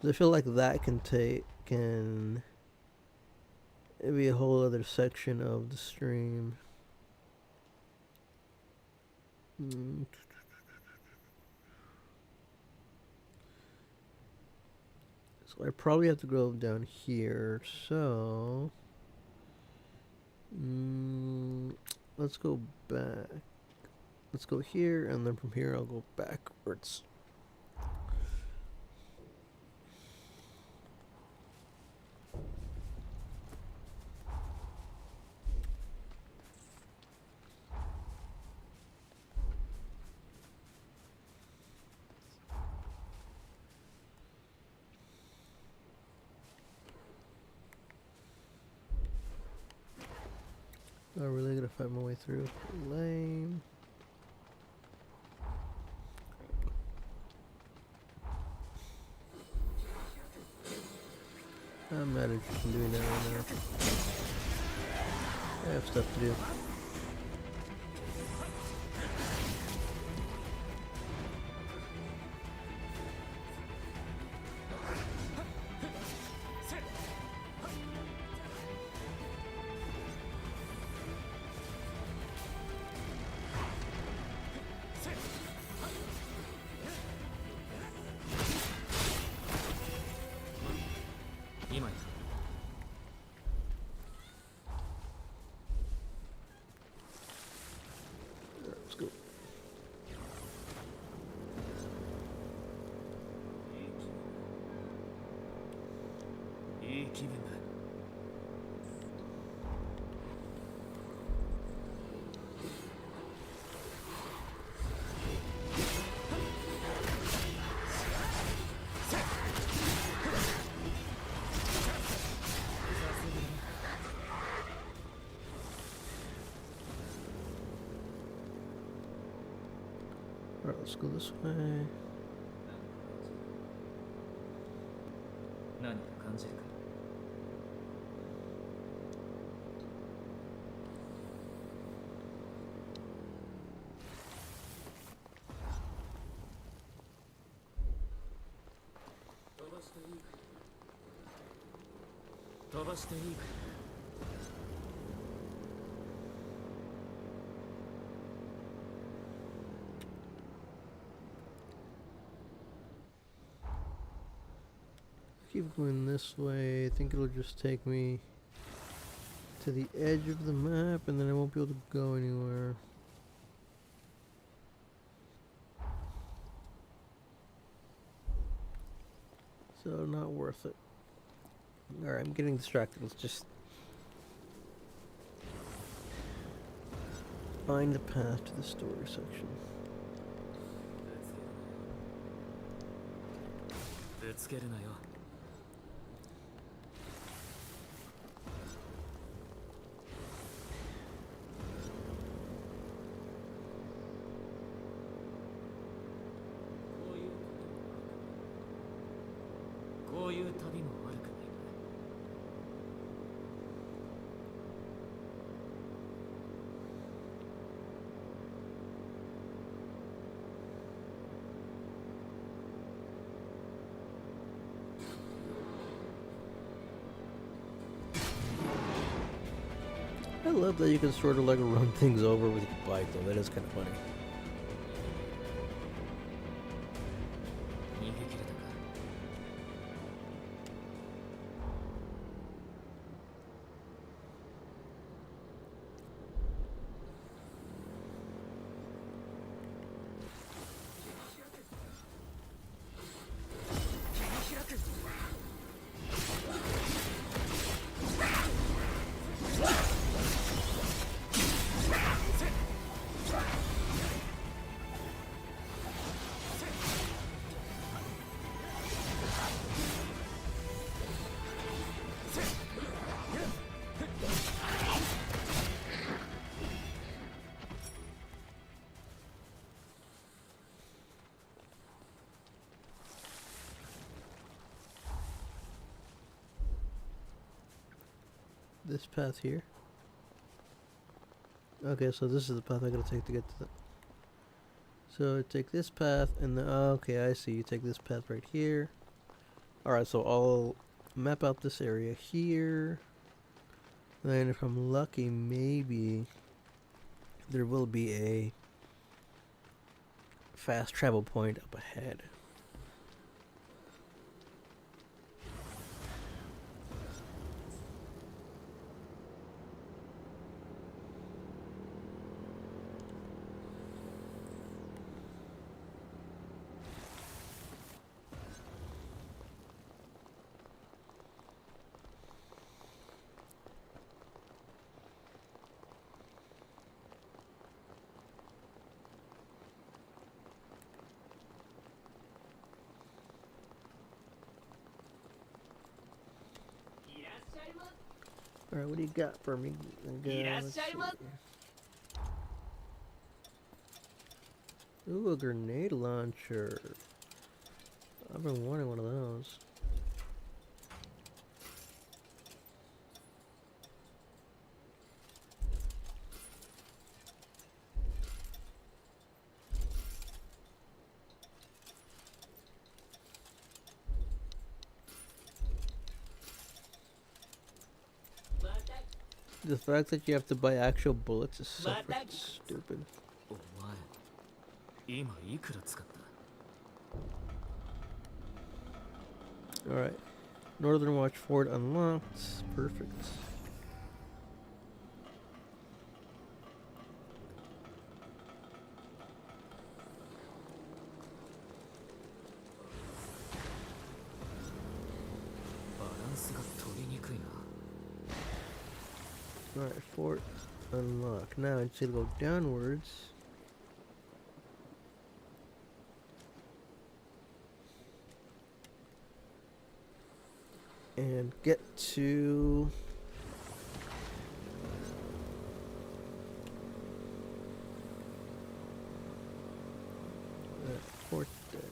I feel like that can be a whole other section of the stream. So I probably have to go down here. So let's go back. Let's go here, and then from here I'll go backwards. Oh, really gonna find my way through? Lame. I'm not interested in doing that right now. I have stuff to do. Let's go. いい気分だ。Alright, let's go this way. 何か感じるか。飛ばしていいか。 Keep going this way. I think it'll just take me to the edge of the map and then I won't be able to go anywhere. So not worth it. Alright, I'm getting distracted. Let's just find the path to the story section. ぶつけるなよ。こういう旅も悪くないな。 I love that you can sort of like run things over with your bike though. That is kind of funny. 逃げ切れたか。 This path here. Okay, so this is the path I gotta take to get to the. So take this path and then okay, I see. You take this path right here. Alright, so I'll map out this area here. Then if I'm lucky, maybe there will be a fast travel point up ahead. Alright, what do you got for me? Let's see. Ooh, a grenade launcher. I've been wanting one of those. The fact that you have to buy actual bullets is so freaking stupid. お前今いくら使った Alright. Northern Watch Fort unlocked. Perfect. Alright, fort unlocked. Now I just need to go downwards. And get to that fort there.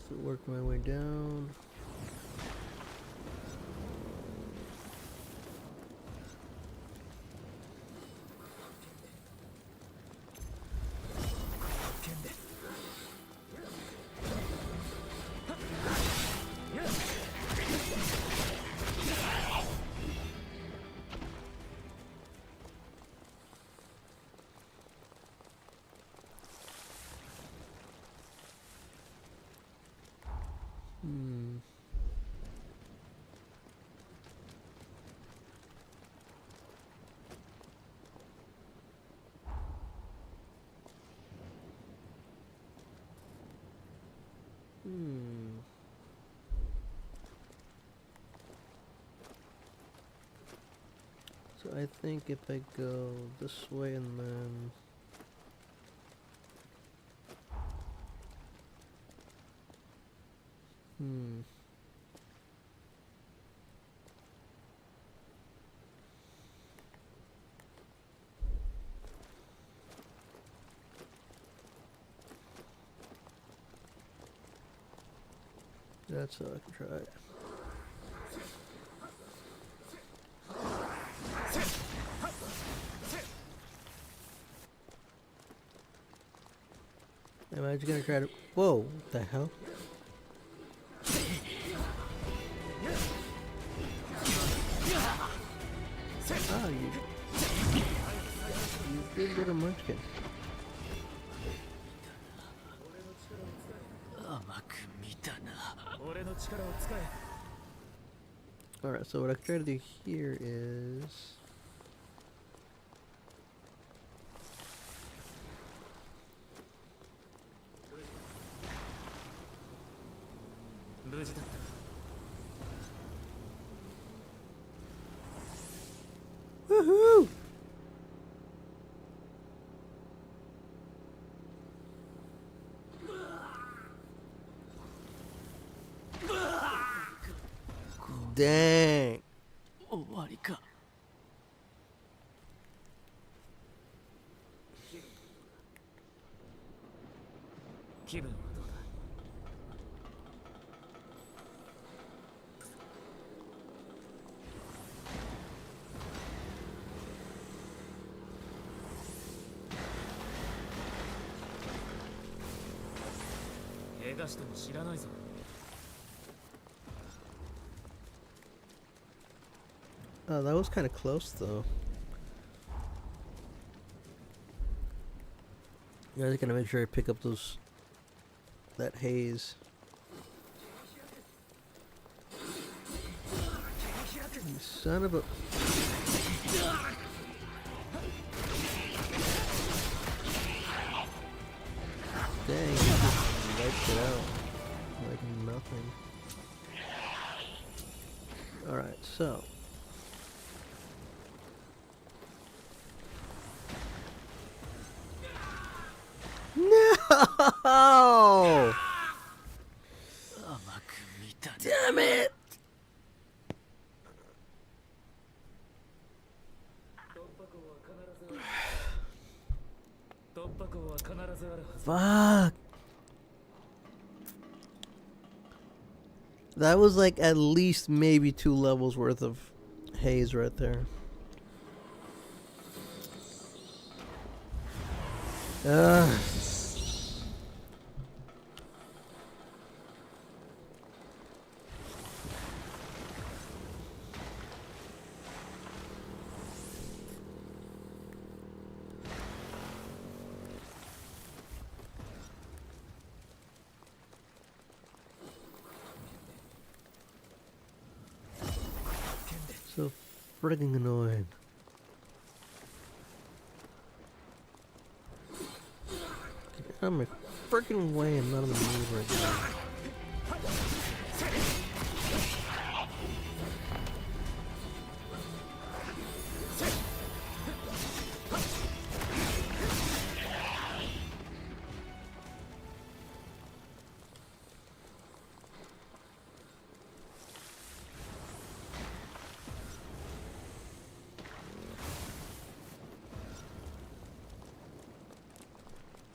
So work my way down. So I think if I go this way and then that's how I can try it. Am I just gonna try to? Whoa! What the hell? Oh, you did little munchkin. Alright, so what I try to do here is woohoo! Dang. 終わりか気分はどうだ怪我しても知らないぞ Oh, that was kind of close, though. Yeah, I just gotta make sure I pick up that haze. You son of a... Dang, you just wiped it out like nothing. Alright, so... No! Damn it! Fuck. That was like at least maybe 2 levels worth of haze right there. Ugh. So friggin' annoying. Get out of my freaking way, I'm not in the mood right now.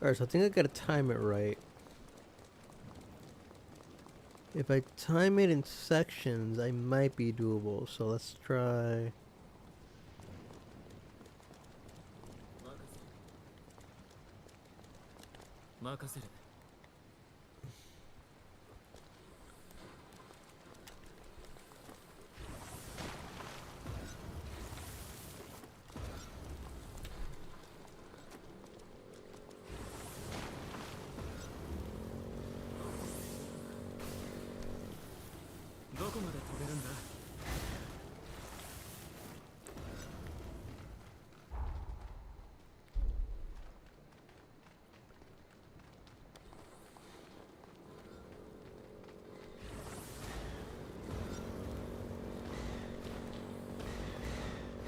Alright, so I think I gotta time it right. If I time it in sections, I might be doable. So let's try.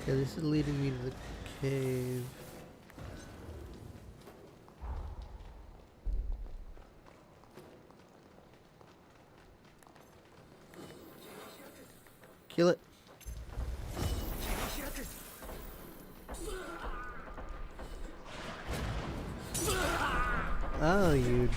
Okay, this is leading me to the cave. Kill it. Oh, you.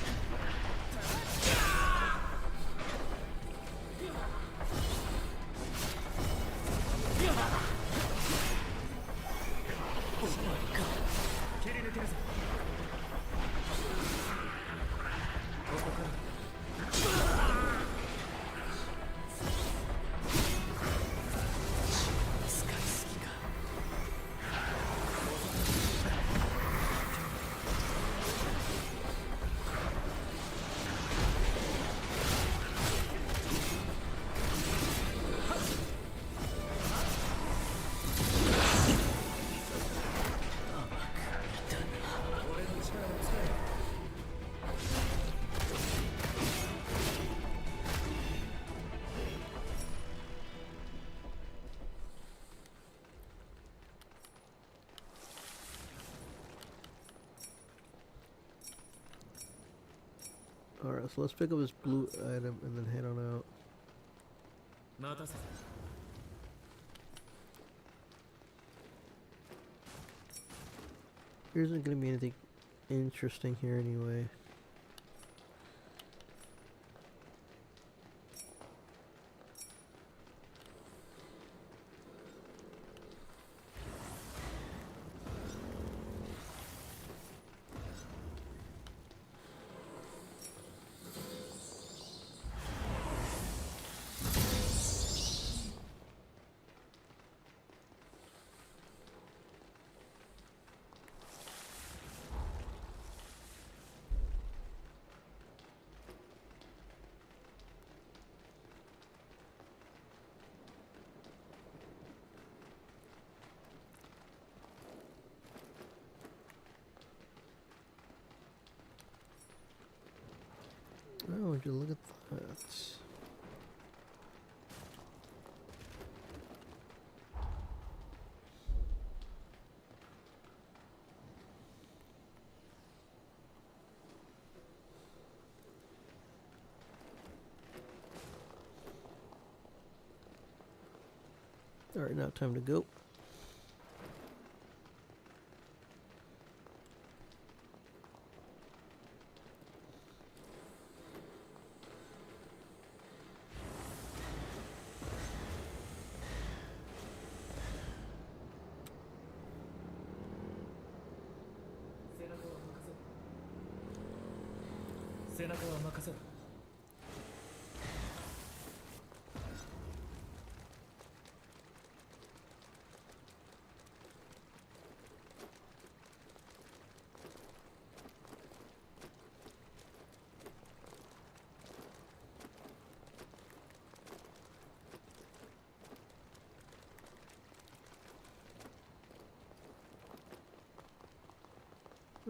Alright, so let's pick up this blue item and then head on out. There isn't gonna be anything interesting here anyway. Oh, would you look at that? Alright, now time to go.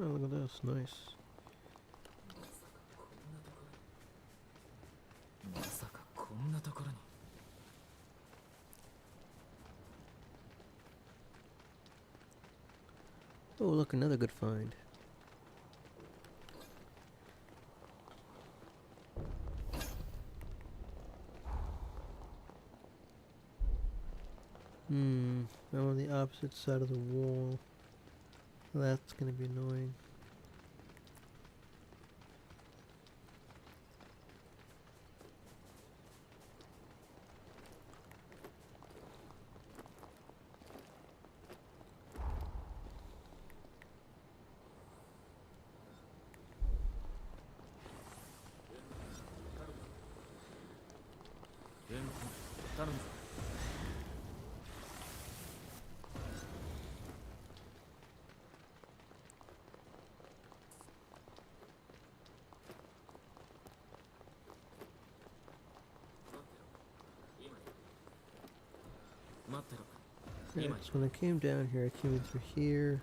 Oh, look at this, nice. まさかこんなところに。 Oh, look, another good find. I'm on the opposite side of the wall. That's gonna be annoying. Yeah, so when I came down here, I came in through here.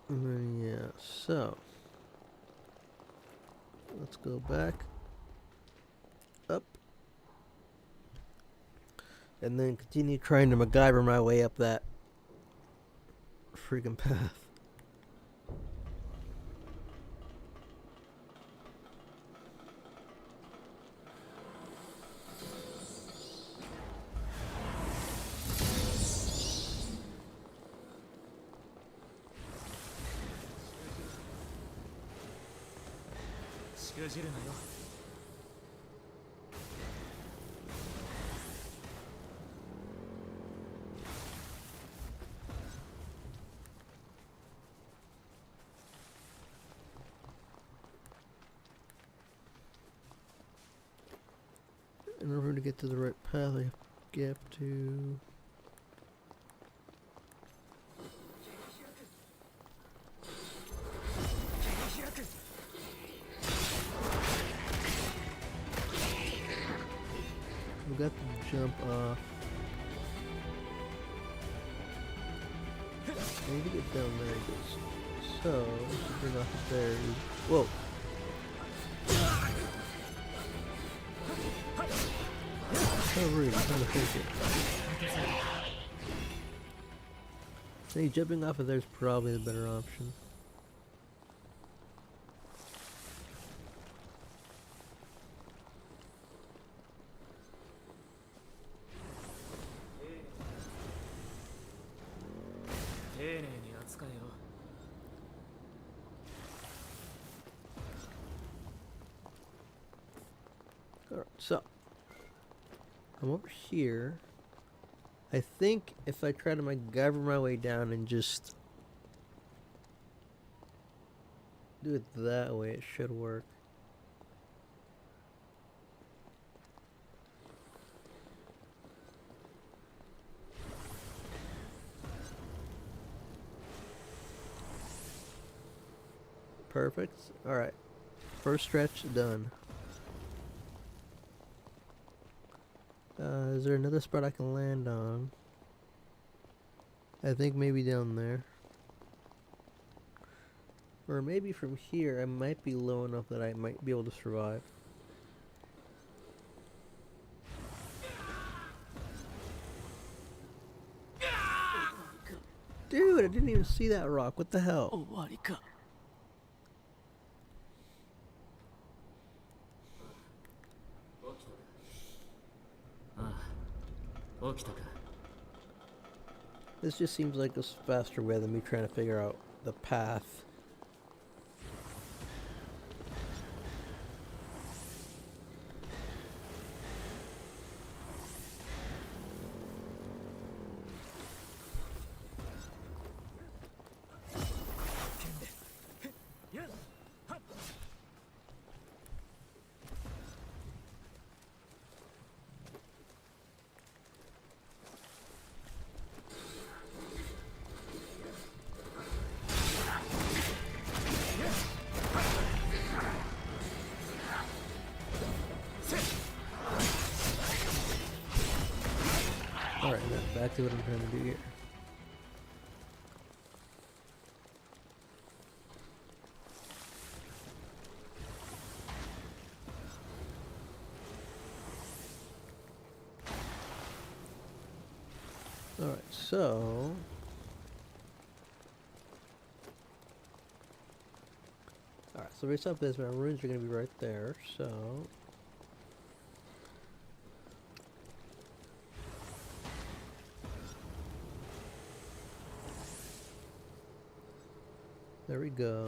And then, yeah, so let's go back up and then continue trying to MacGyver my way up that freaking path. In order to get to the right path, I have to... We got to jump off. I need to get down there, I guess. So, let's bring off there. Whoa! So rude, I'm trying to think it. Hey, jumping off of there is probably the better option. Alright, so I'm over here. I think if I try to MacGyver my way down and just do it that way, it should work. Perfect. Alright. First stretch done. Is there another spot I can land on? I think maybe down there. Or maybe from here I might be low enough that I might be able to survive. Dude, I didn't even see that rock. What the hell? This just seems like a faster way than me trying to figure out the path. Alright, now back to what I'm trying to do here. Alright, so... Alright, so based off this, my runes are going to be right there, so... There we go.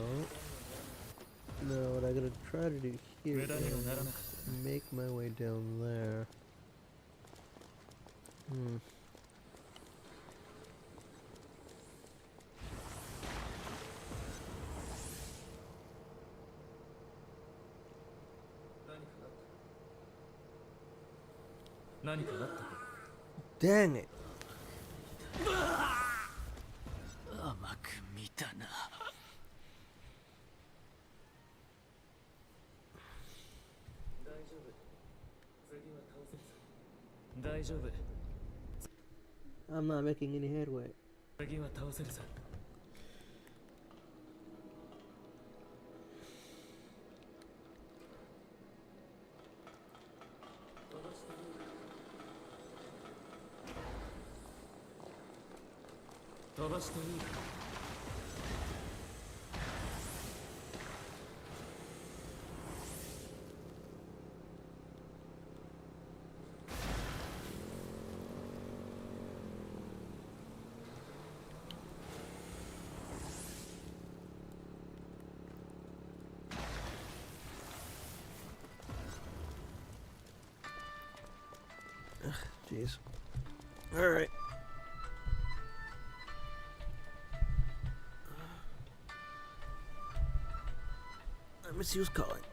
Now what I gotta try to do here is make my way down there. Dang it! 甘く見たな。大丈夫。 I'm not making any headway. 次は倒せるさ。飛ばしていい。 Jeez. Alright. Let me see who's calling.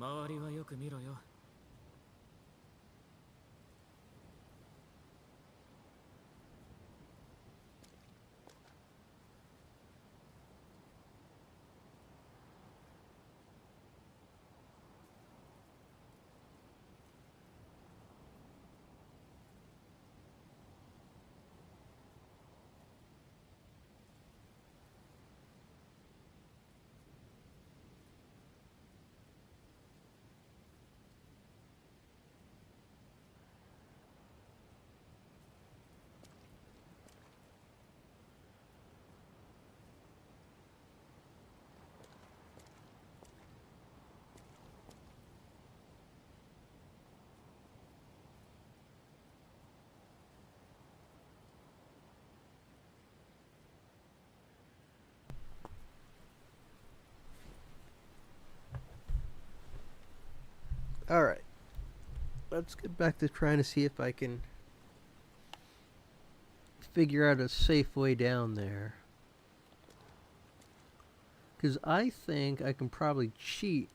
周りはよく見ろよ。Alright. Let's get back to trying to see if I can figure out a safe way down there. Because I think I can probably cheat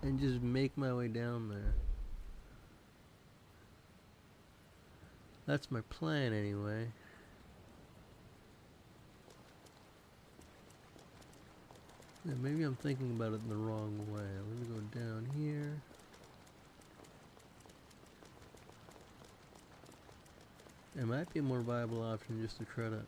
and just make my way down there. That's my plan anyway. Yeah, maybe I'm thinking about it in the wrong way. Let me go down here. It might be a more viable option just to try to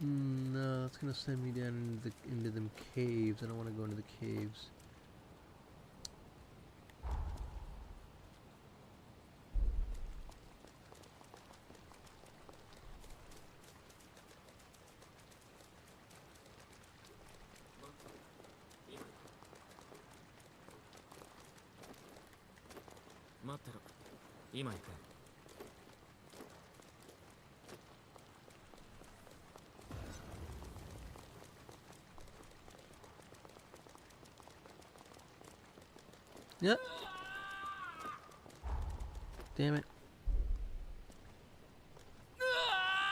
no, that's gonna send me down into them caves. I don't want to go into the caves. Yep. Damn it.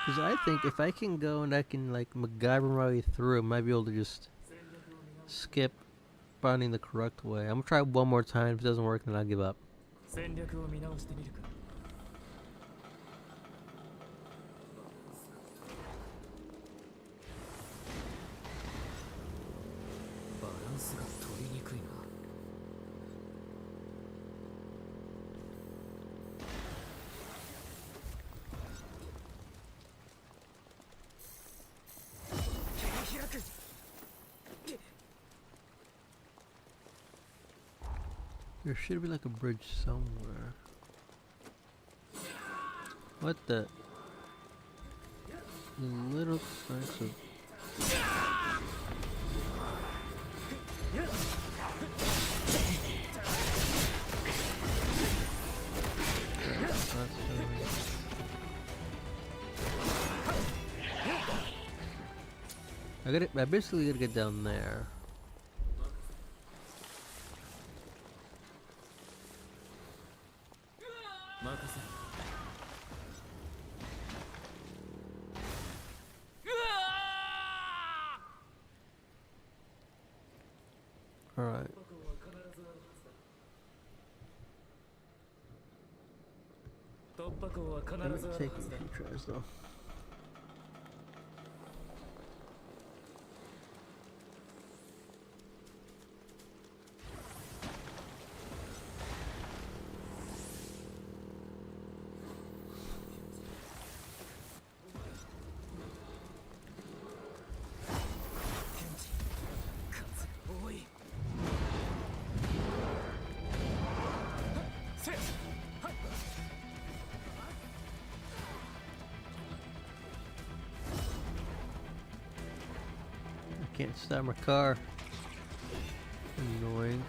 Because I think if I can go and I can like MacGyver my way through, I might be able to just skip finding the correct way. I'm gonna try one more time. If it doesn't work, then I'll give up. 戦略を見直してみるか。バランスが取りにくいな。切り開く。 There should be like a bridge somewhere. What the? Little spikes of. I basically gotta get down there. Alright. Let me take a few tries though. Can't start my car. Annoying.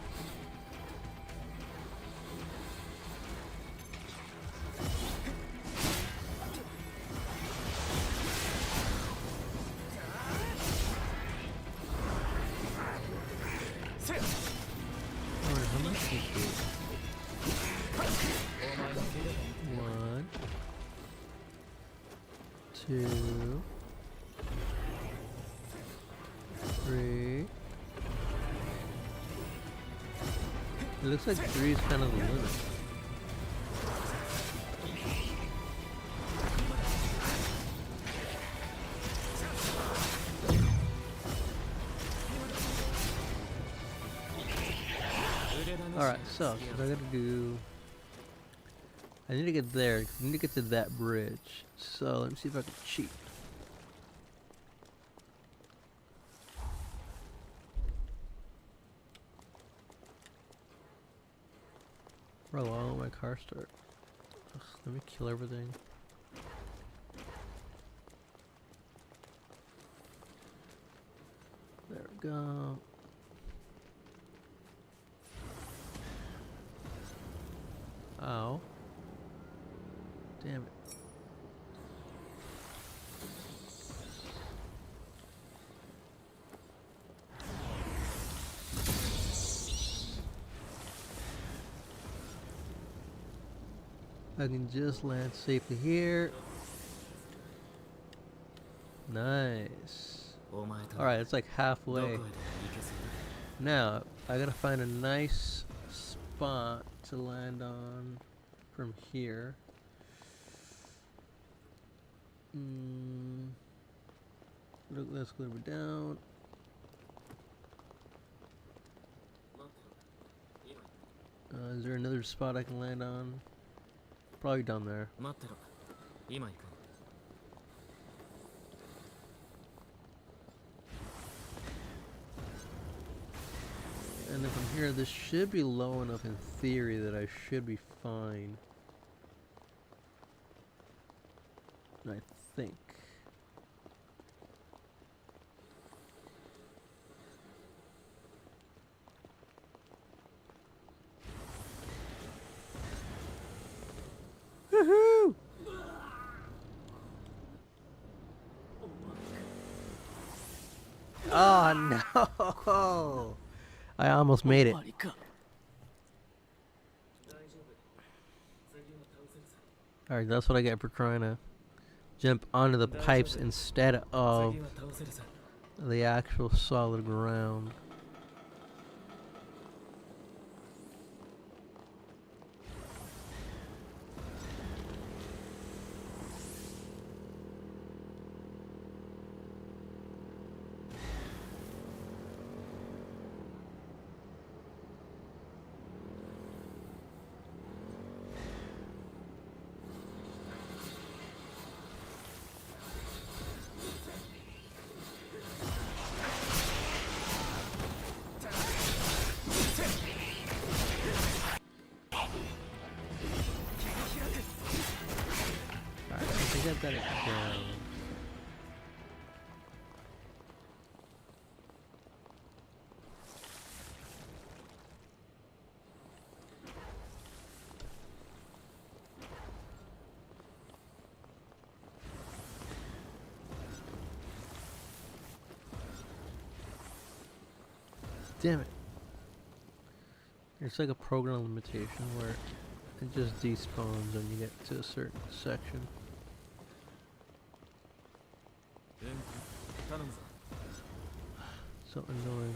Alright, how much is this? 1, 2, 3. It looks like 3 is kind of the limit. Alright, so what I gotta do. I need to get there. I need to get to that bridge. So let me see if I can cheat. Bro, why won't my car start? Ugh, let me kill everything. There we go. Ow. Damn it. I can just land safely here. Nice. Alright, it's like halfway. Now, I gotta find a nice spot to land on from here. Look, let's go down. Is there another spot I can land on? Probably down there. And then from here, this should be low enough in theory that I should be fine. I think. Woohoo! Oh no! I almost made it. Alright, that's what I get for trying to jump onto the pipes instead of the actual solid ground. Got it down. Damn it. It's like a program limitation where it just despawns when you get to a certain section. So annoying.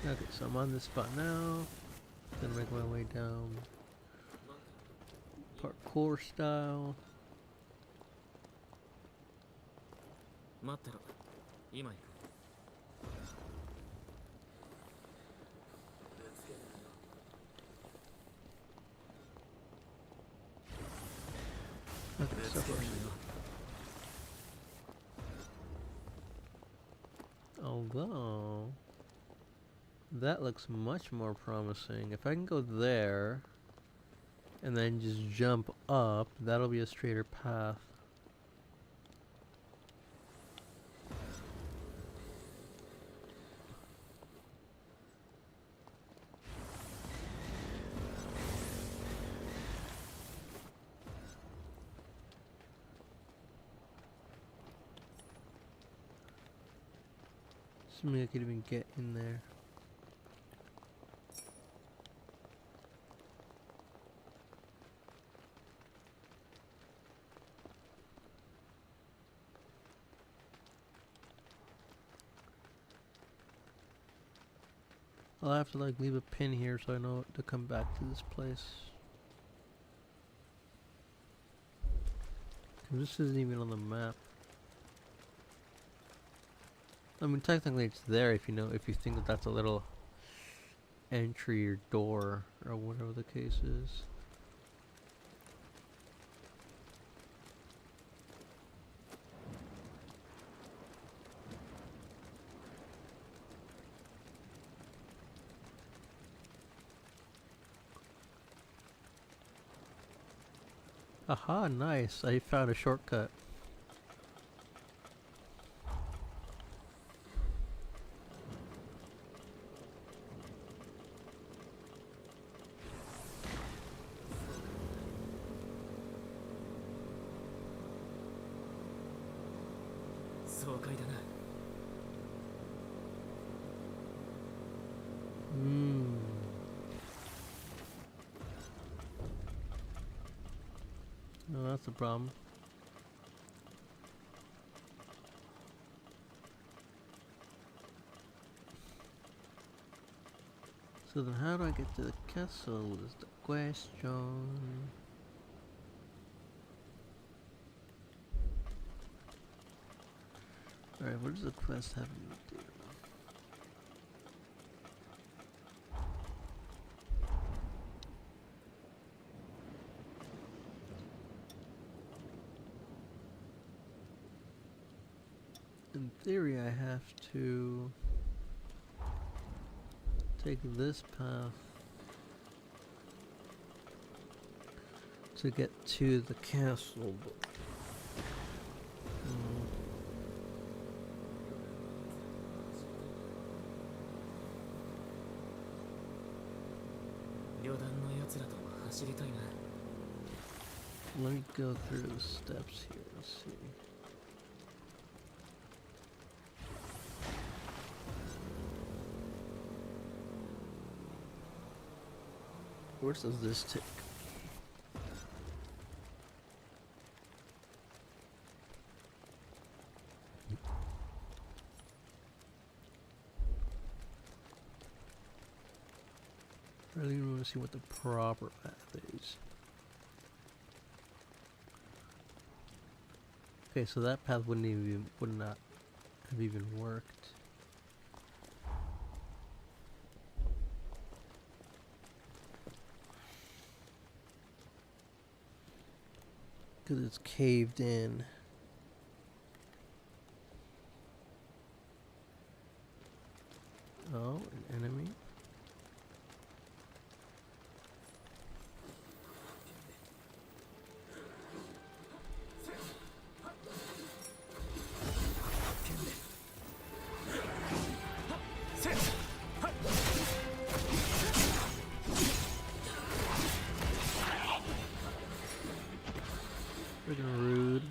Okay, so I'm on this spot now. Gonna make my way down. Parkour style. Okay, so far. Although that looks much more promising. If I can go there and then just jump up, that'll be a straighter path. Assuming I could even get in there. I'll have to like leave a pin here so I know to come back to this place. 'Cause this isn't even on the map. I mean, technically it's there if you know, if you think that that's a little entry or door or whatever the case is. Aha, nice. I found a shortcut. No, that's a problem. So then how do I get to the castle is the question. Alright, what does the quest have me do? In theory, I have to take this path to get to the castle. Hmm. 旅団のやつらとも走りたいな。 Let me go through the steps here. Let's see. Where does this take? I really want to see what the proper path is. Okay, so that path would not have even worked. Because it's caved in. Oh, an enemy? Freaking rude.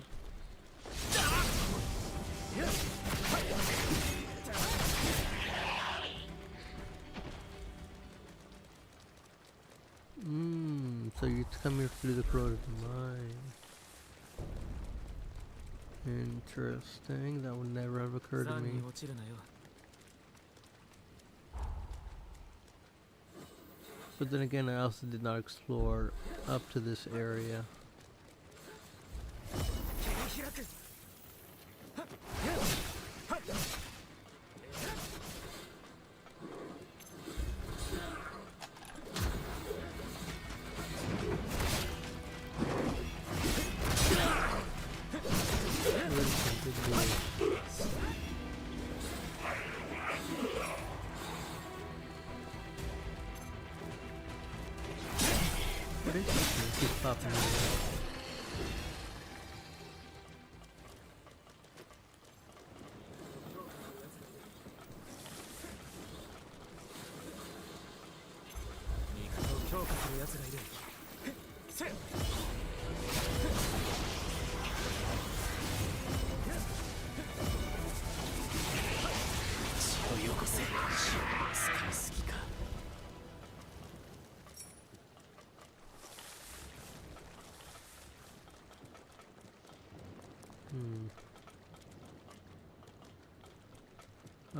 So you come here through the road of mine. Interesting. That would never have occurred to me. But then again, I also did not explore up to this area. What is this? Keep popping in.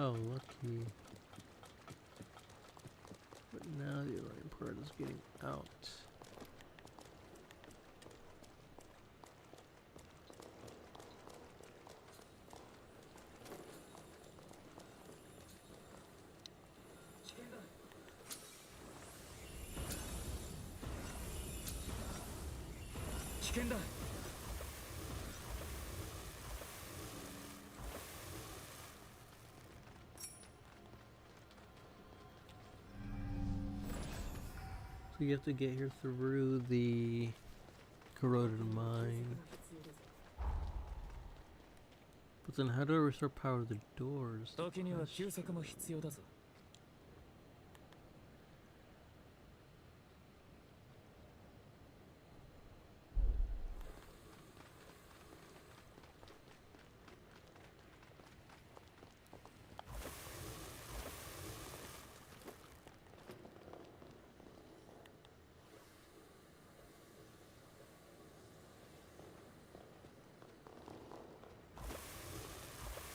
Oh, lucky. But now the annoying part is getting out. So you have to get here through the corroded mine. But then how do I restore power to the doors? 時には休息も必要だぞ。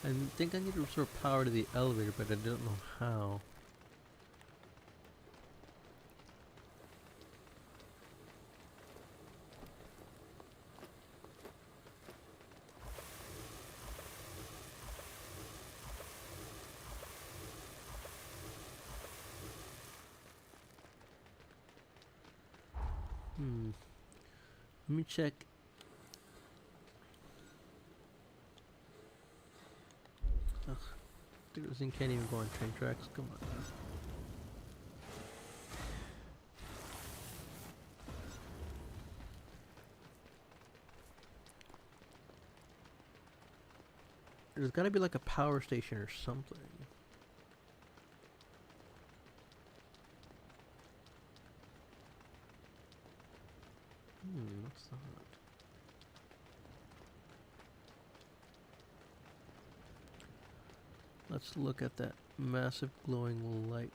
I think I need to restore power to the elevator, but I don't know how. Let me check. Ugh, this thing can't even go on train tracks. Come on. There's gotta be like a power station or something. What's that? Let's look at that massive glowing light.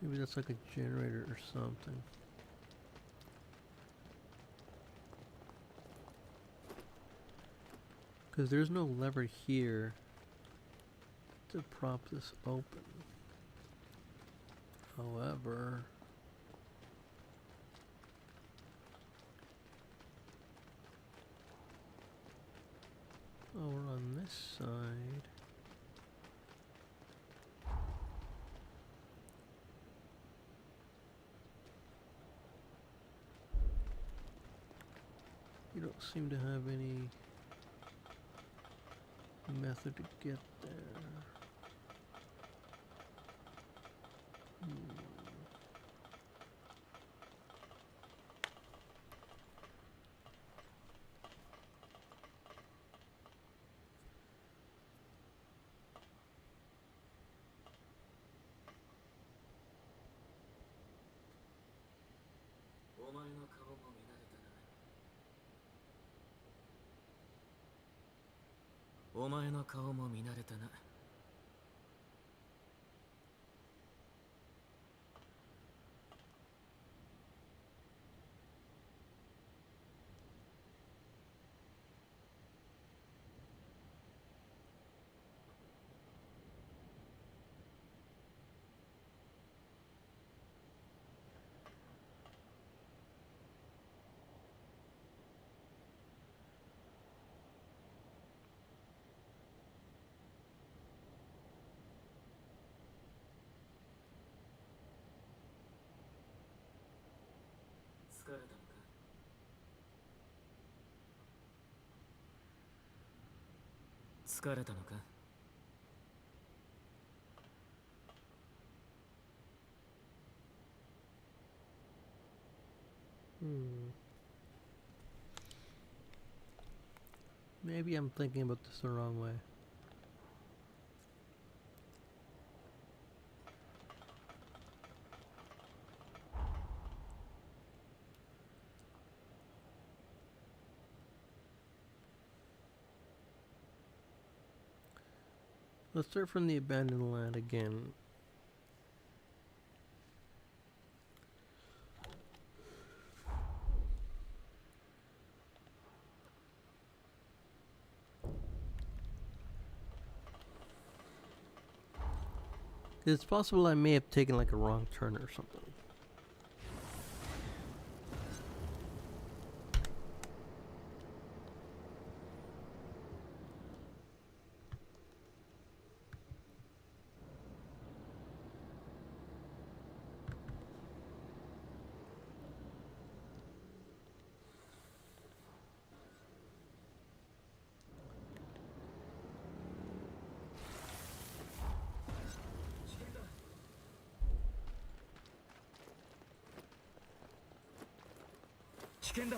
Maybe that's like a generator or something. Because there's no lever here to prop this open. However, over on this side, you don't seem to have any method to get there.お前の顔も見慣れたな。疲れたのか？疲れたのか？Maybe I'm thinking about this the wrong way. Let's start from the abandoned land again. It's possible I may have taken like a wrong turn or something. 危険だ。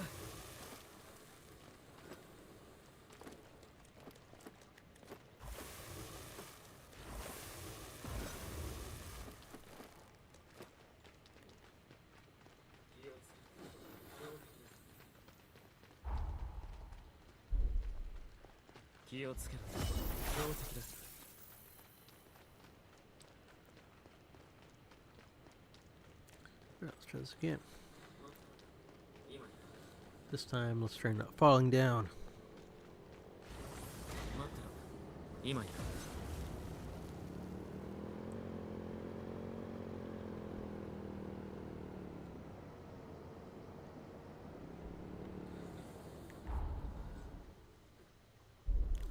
気をつけろ。強敵だ。 Alright, let's try this again. This time, let's try not falling down. 待ってろ。今行く。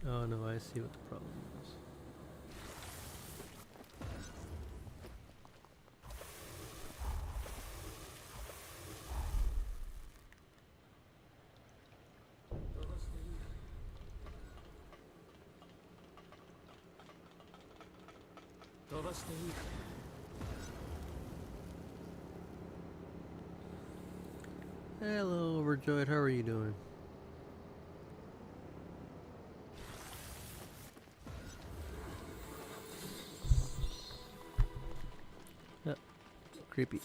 Oh no, I see what the problem is. Hello, Overjoyed. How are you doing? Yep. Creepy.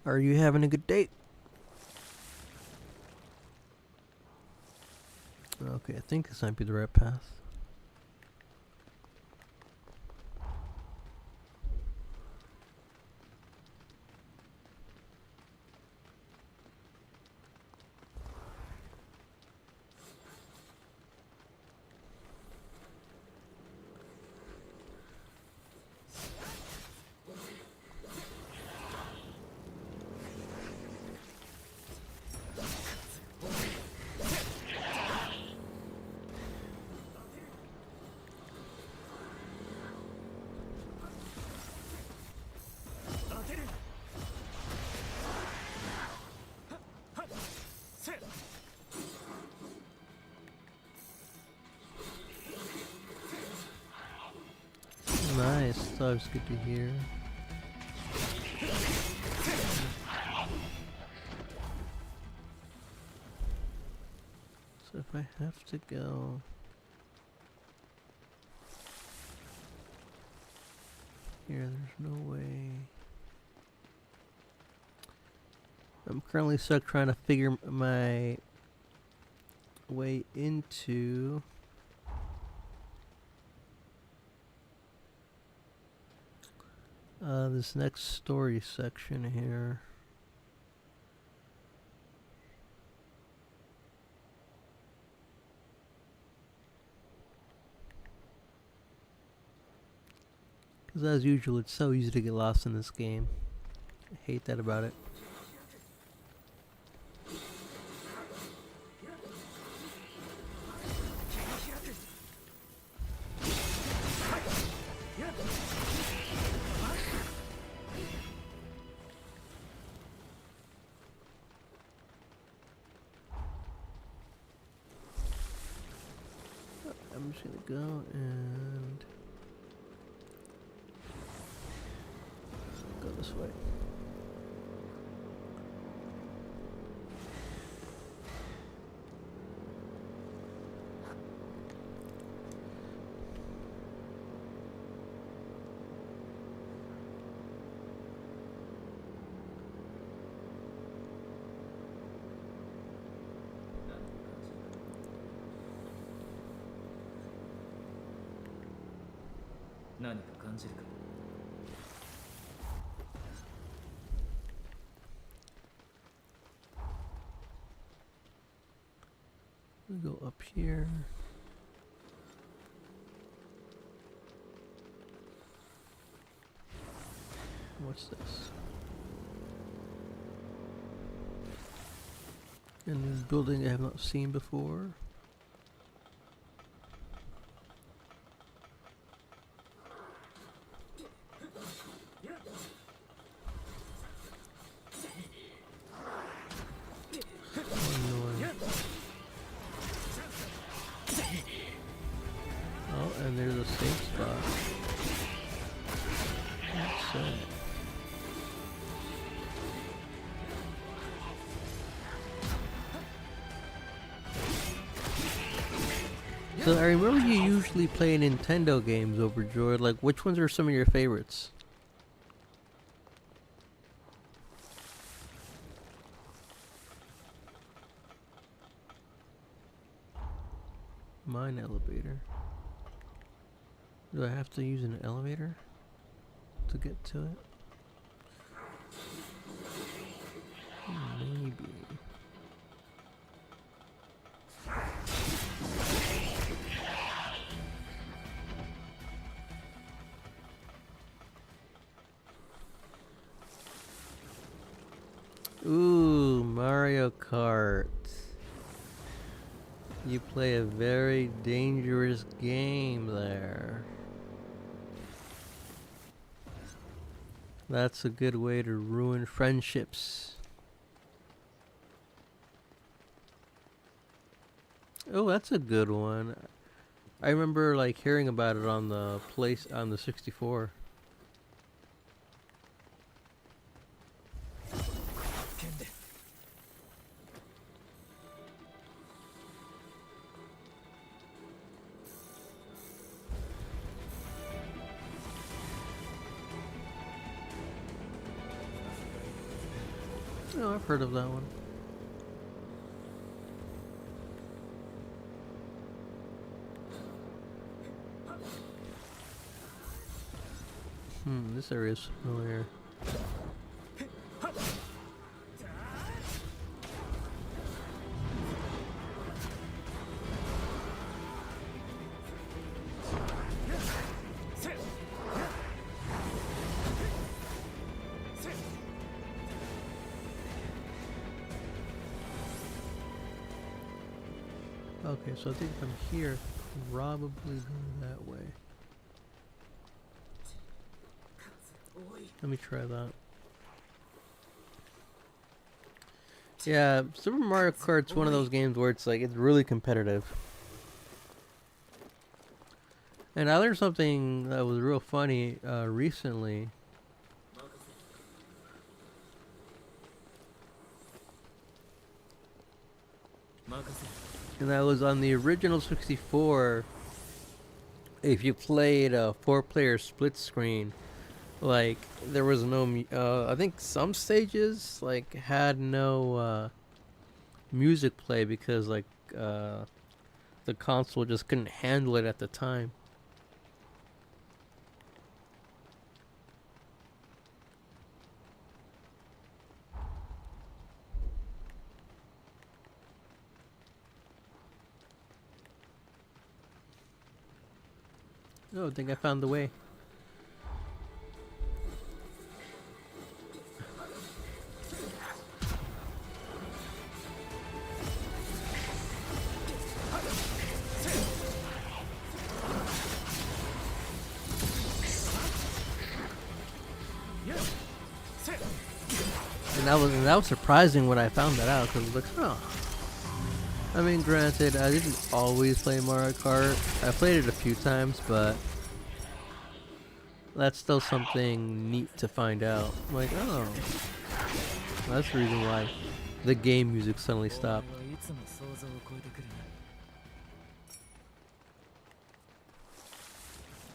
Are you having a good date? Okay, I think this might be the right path. Nice, that's always good to hear. So if I have to go here, there's no way. I'm currently stuck trying to figure my way into this next story section here. Because as usual, it's so easy to get lost in this game. I hate that about it. I'm just gonna go and go this way. We go up here. What's this? A new building I have not seen before. Oh, annoying. So I remember you usually play Nintendo games, Overjoyed. Like, which ones are some of your favorites? Mine elevator. Do I have to use an elevator to get to it? Maybe. Ooh, Mario Kart. You play a very dangerous game there. That's a good way to ruin friendships. Oh, that's a good one. I remember like hearing about it on the 64. Oh, I've heard of that one. This area is familiar. Okay, so I think from here, probably go that way. Let me try that. Yeah, Super Mario Kart's one of those games where it's like, it's really competitive. And I learned something that was real funny recently. And that was on the original 64. If you played a 4-player split screen, like there was no I think some stages like had no music play because like the console just couldn't handle it at the time. Oh, I think I found the way. And that was surprising when I found that out, because like, oh. I mean, granted, I didn't always play Mario Kart. I played it a few times, but that's still something neat to find out. I'm like, oh, that's the reason why the game music suddenly stopped.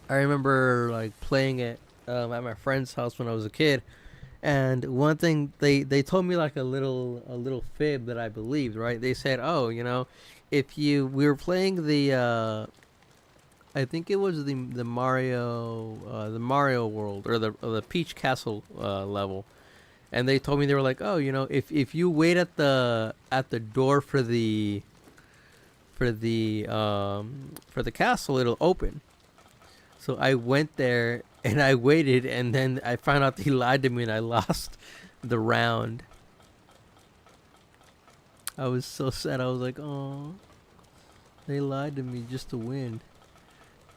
I remember like playing it at my friend's house when I was a kid, and one thing they told me like a little fib that I believed, right? They said, oh, you know, we were playing the I think it was the Mario World or the Peach Castle level, and they told me, they were like, oh, you know, if you wait at the door for the castle, it'll open. So I went there and I waited, and then I found out he lied to me and I lost the round. I was so sad. I was like, oh, they lied to me just to win.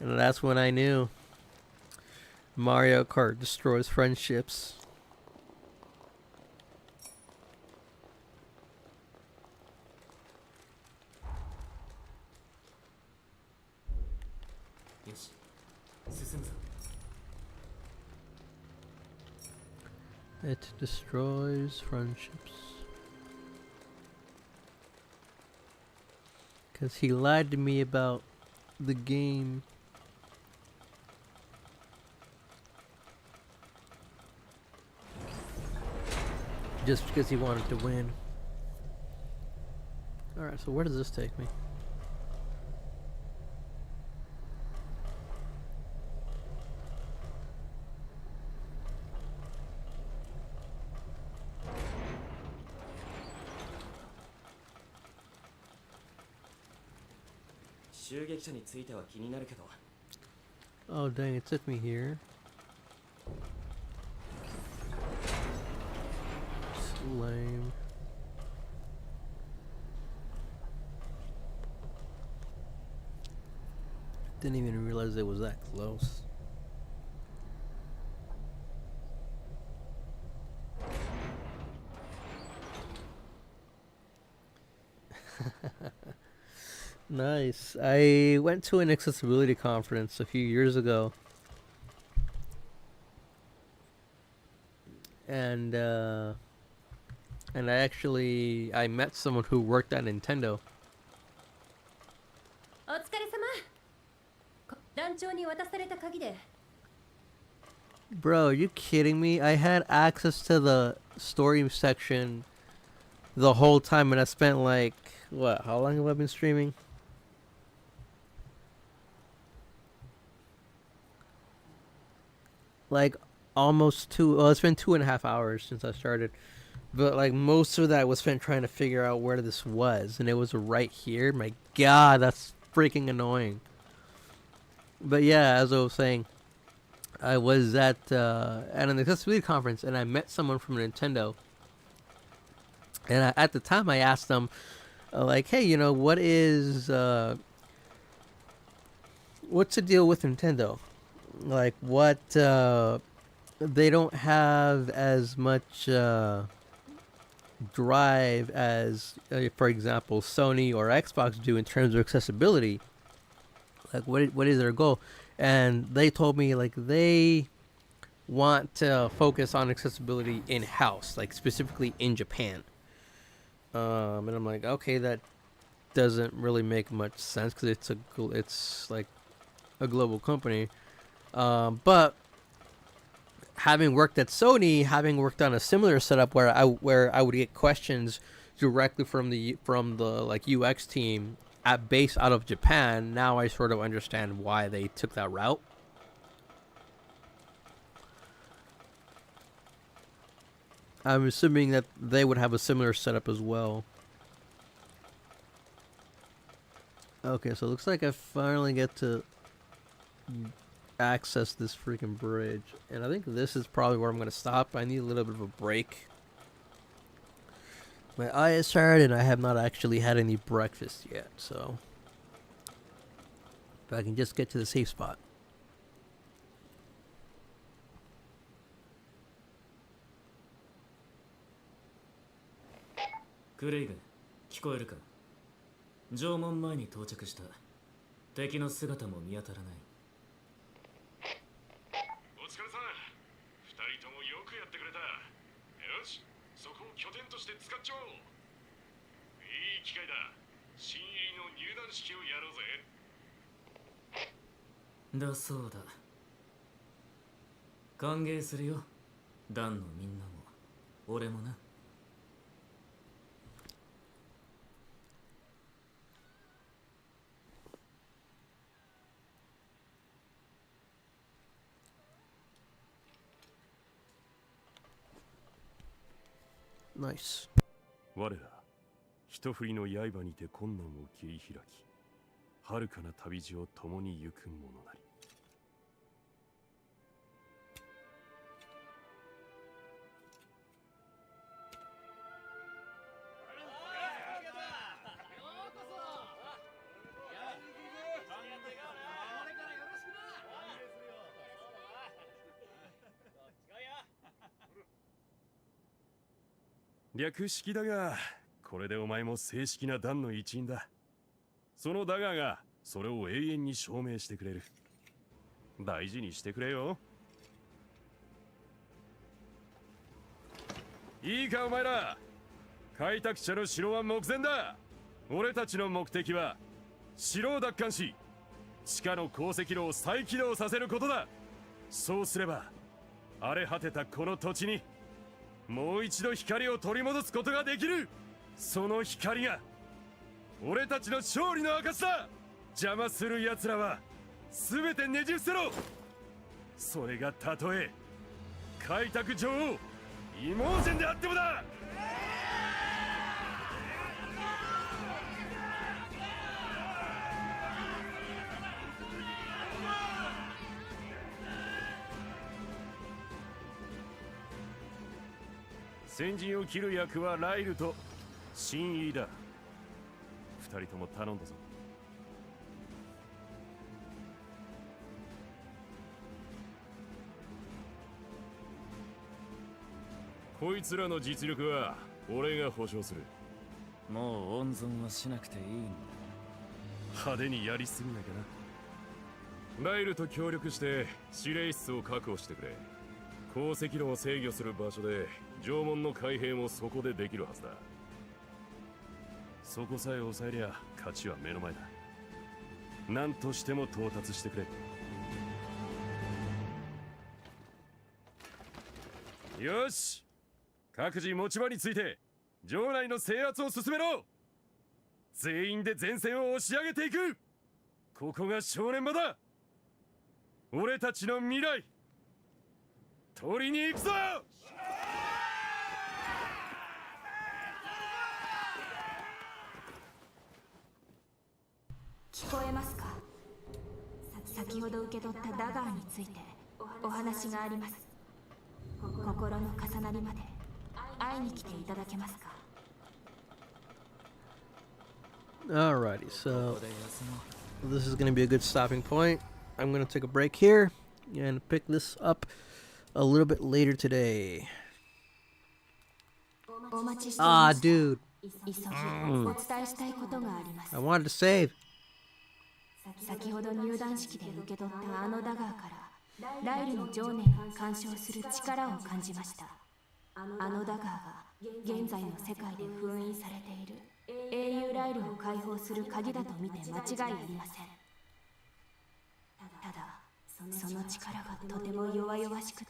And that's when I knew Mario Kart destroys friendships. It destroys friendships. Because he lied to me about the game. Just because he wanted to win. Alright, so where does this take me? Oh dang, it took me here. It's lame. Didn't even realize it was that close. Nice. I went to an accessibility conference a few years ago. And I met someone who worked at Nintendo. お疲れ様。団長に渡された鍵で。 Bro, are you kidding me? I had access to the story section the whole time, and I spent like, what, how long have I been streaming? Like almost it's been 2.5 hours since I started. But like most of that was spent trying to figure out where this was, and it was right here. My god, that's freaking annoying. But yeah, as I was saying, I was at an accessibility conference, and I met someone from Nintendo. And at the time, I asked them, like, hey, you know, what's the deal with Nintendo? Like, what, they don't have as much drive as, for example, Sony or Xbox do in terms of accessibility. Like, what is their goal? And they told me, like, they want to focus on accessibility in-house, like, specifically in Japan. And I'm like, okay, that doesn't really make much sense because it's like a global company. But having worked at Sony, having worked on a similar setup where I would get questions directly from the like UX team based out of Japan, now I sort of understand why they took that route. I'm assuming that they would have a similar setup as well. Okay, so it looks like I finally get to access this freaking bridge. And I think this is probably where I'm going to stop. I need a little bit of a break. My eye is tired and I have not actually had any breakfast yet, so if I can just get to the safe spot. Craig, 聞こえるか？城門前に到着した。敵の姿も見当たらない。お疲れさん。二人ともよくやってくれた。よし、そこを拠点として使っちゃおう。いい機会だ。新入りの入団式をやろうぜ。だそうだ。歓迎するよ。団のみんなも、俺もな。Nice. 我ら一振りの刃にて困難を切り開き、遥かな旅路を共に行く者なり。略式だが、これでお前も正式な団の一員だ。そのダガーがそれを永遠に証明してくれる。大事にしてくれよ。いいかお前ら、開拓者の城は目前だ。俺たちの目的は城を奪還し、地下の鉱石炉を再起動させることだ。そうすれば荒れ果てたこの土地にもう一度光を取り戻すことができる。その光が俺たちの勝利の証だ。邪魔する奴らは全てねじ伏せろ。それがたとえ開拓女王イモーゼンであってもだ。先陣を切る役はライルと新イだ。二人とも頼んだぞ。こいつらの実力は俺が保証する。もう温存はしなくていいんだ。派手にやりすぎなきゃな。ライルと協力して指令室を確保してくれ。鉱石炉を制御する場所で縄文の開閉もそこでできるはずだ。そこさえ抑えりゃ勝ちは目の前だ。何としても到達してくれ。よし、各自持ち場について城内の制圧を進めろ。全員で前線を押し上げていく。ここが正念場だ。俺たちの未来取りに行くぞ。聞こえますか。先ほど受け取ったダガーについてお話があります。心の重なりまで会いに来ていただけますか。 Alrighty, so this is going to be a good stopping point. I'm going to take a break here and pick this up a little bit later today. お待ちしていました。 Dude. 急ぎお伝えしたいことがあります。 I wanted to save. 先ほど入団式で受け取ったあのダガーからライルの情念を干渉する力を感じました。あのダガーが現在の世界で封印されている英雄ライルを解放する鍵だと見て間違いありません。ただその力がとても弱々しくて、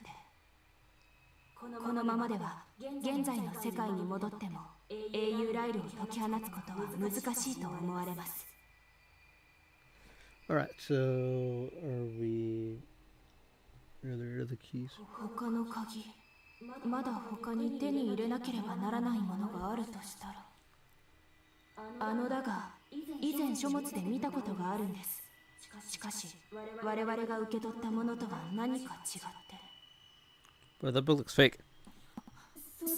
このままでは現在の世界に戻っても英雄ライルを解き放つことは難しいと思われます。 Alright, so are there other keys? 他の鍵、まだ他に手に入れなければならないものがあるとしたら、あのだが以前書物で見たことがあるんです。しかし我々が受け取ったものとは何か違って。 But that book looks fake.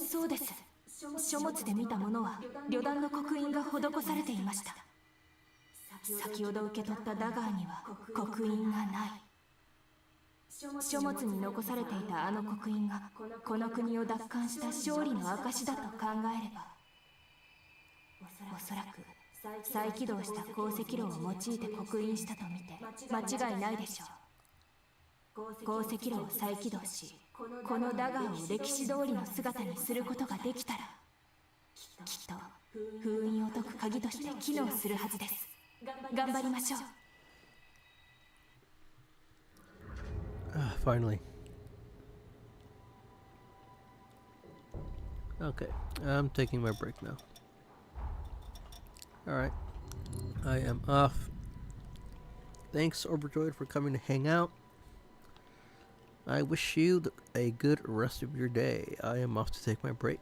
そうです。書物で見たものは旅団の刻印が施されていました。先ほど受け取ったダガーには刻印がない。書物に残されていたあの刻印がこの国を奪還した勝利の証だと考えれば、おそらく再起動した鉱石炉を用いて刻印したと見て間違いないでしょう。鉱石炉を再起動し、このダガーを歴史通りの姿にすることができたら、きっと封印を解く鍵として機能するはずです。頑張りましょう。 Finally. Okay, I'm taking my break now. Alright, I am off. Thanks, Overjoyed, for coming to hang out. I wish you a good rest of your day. I am off to take my break.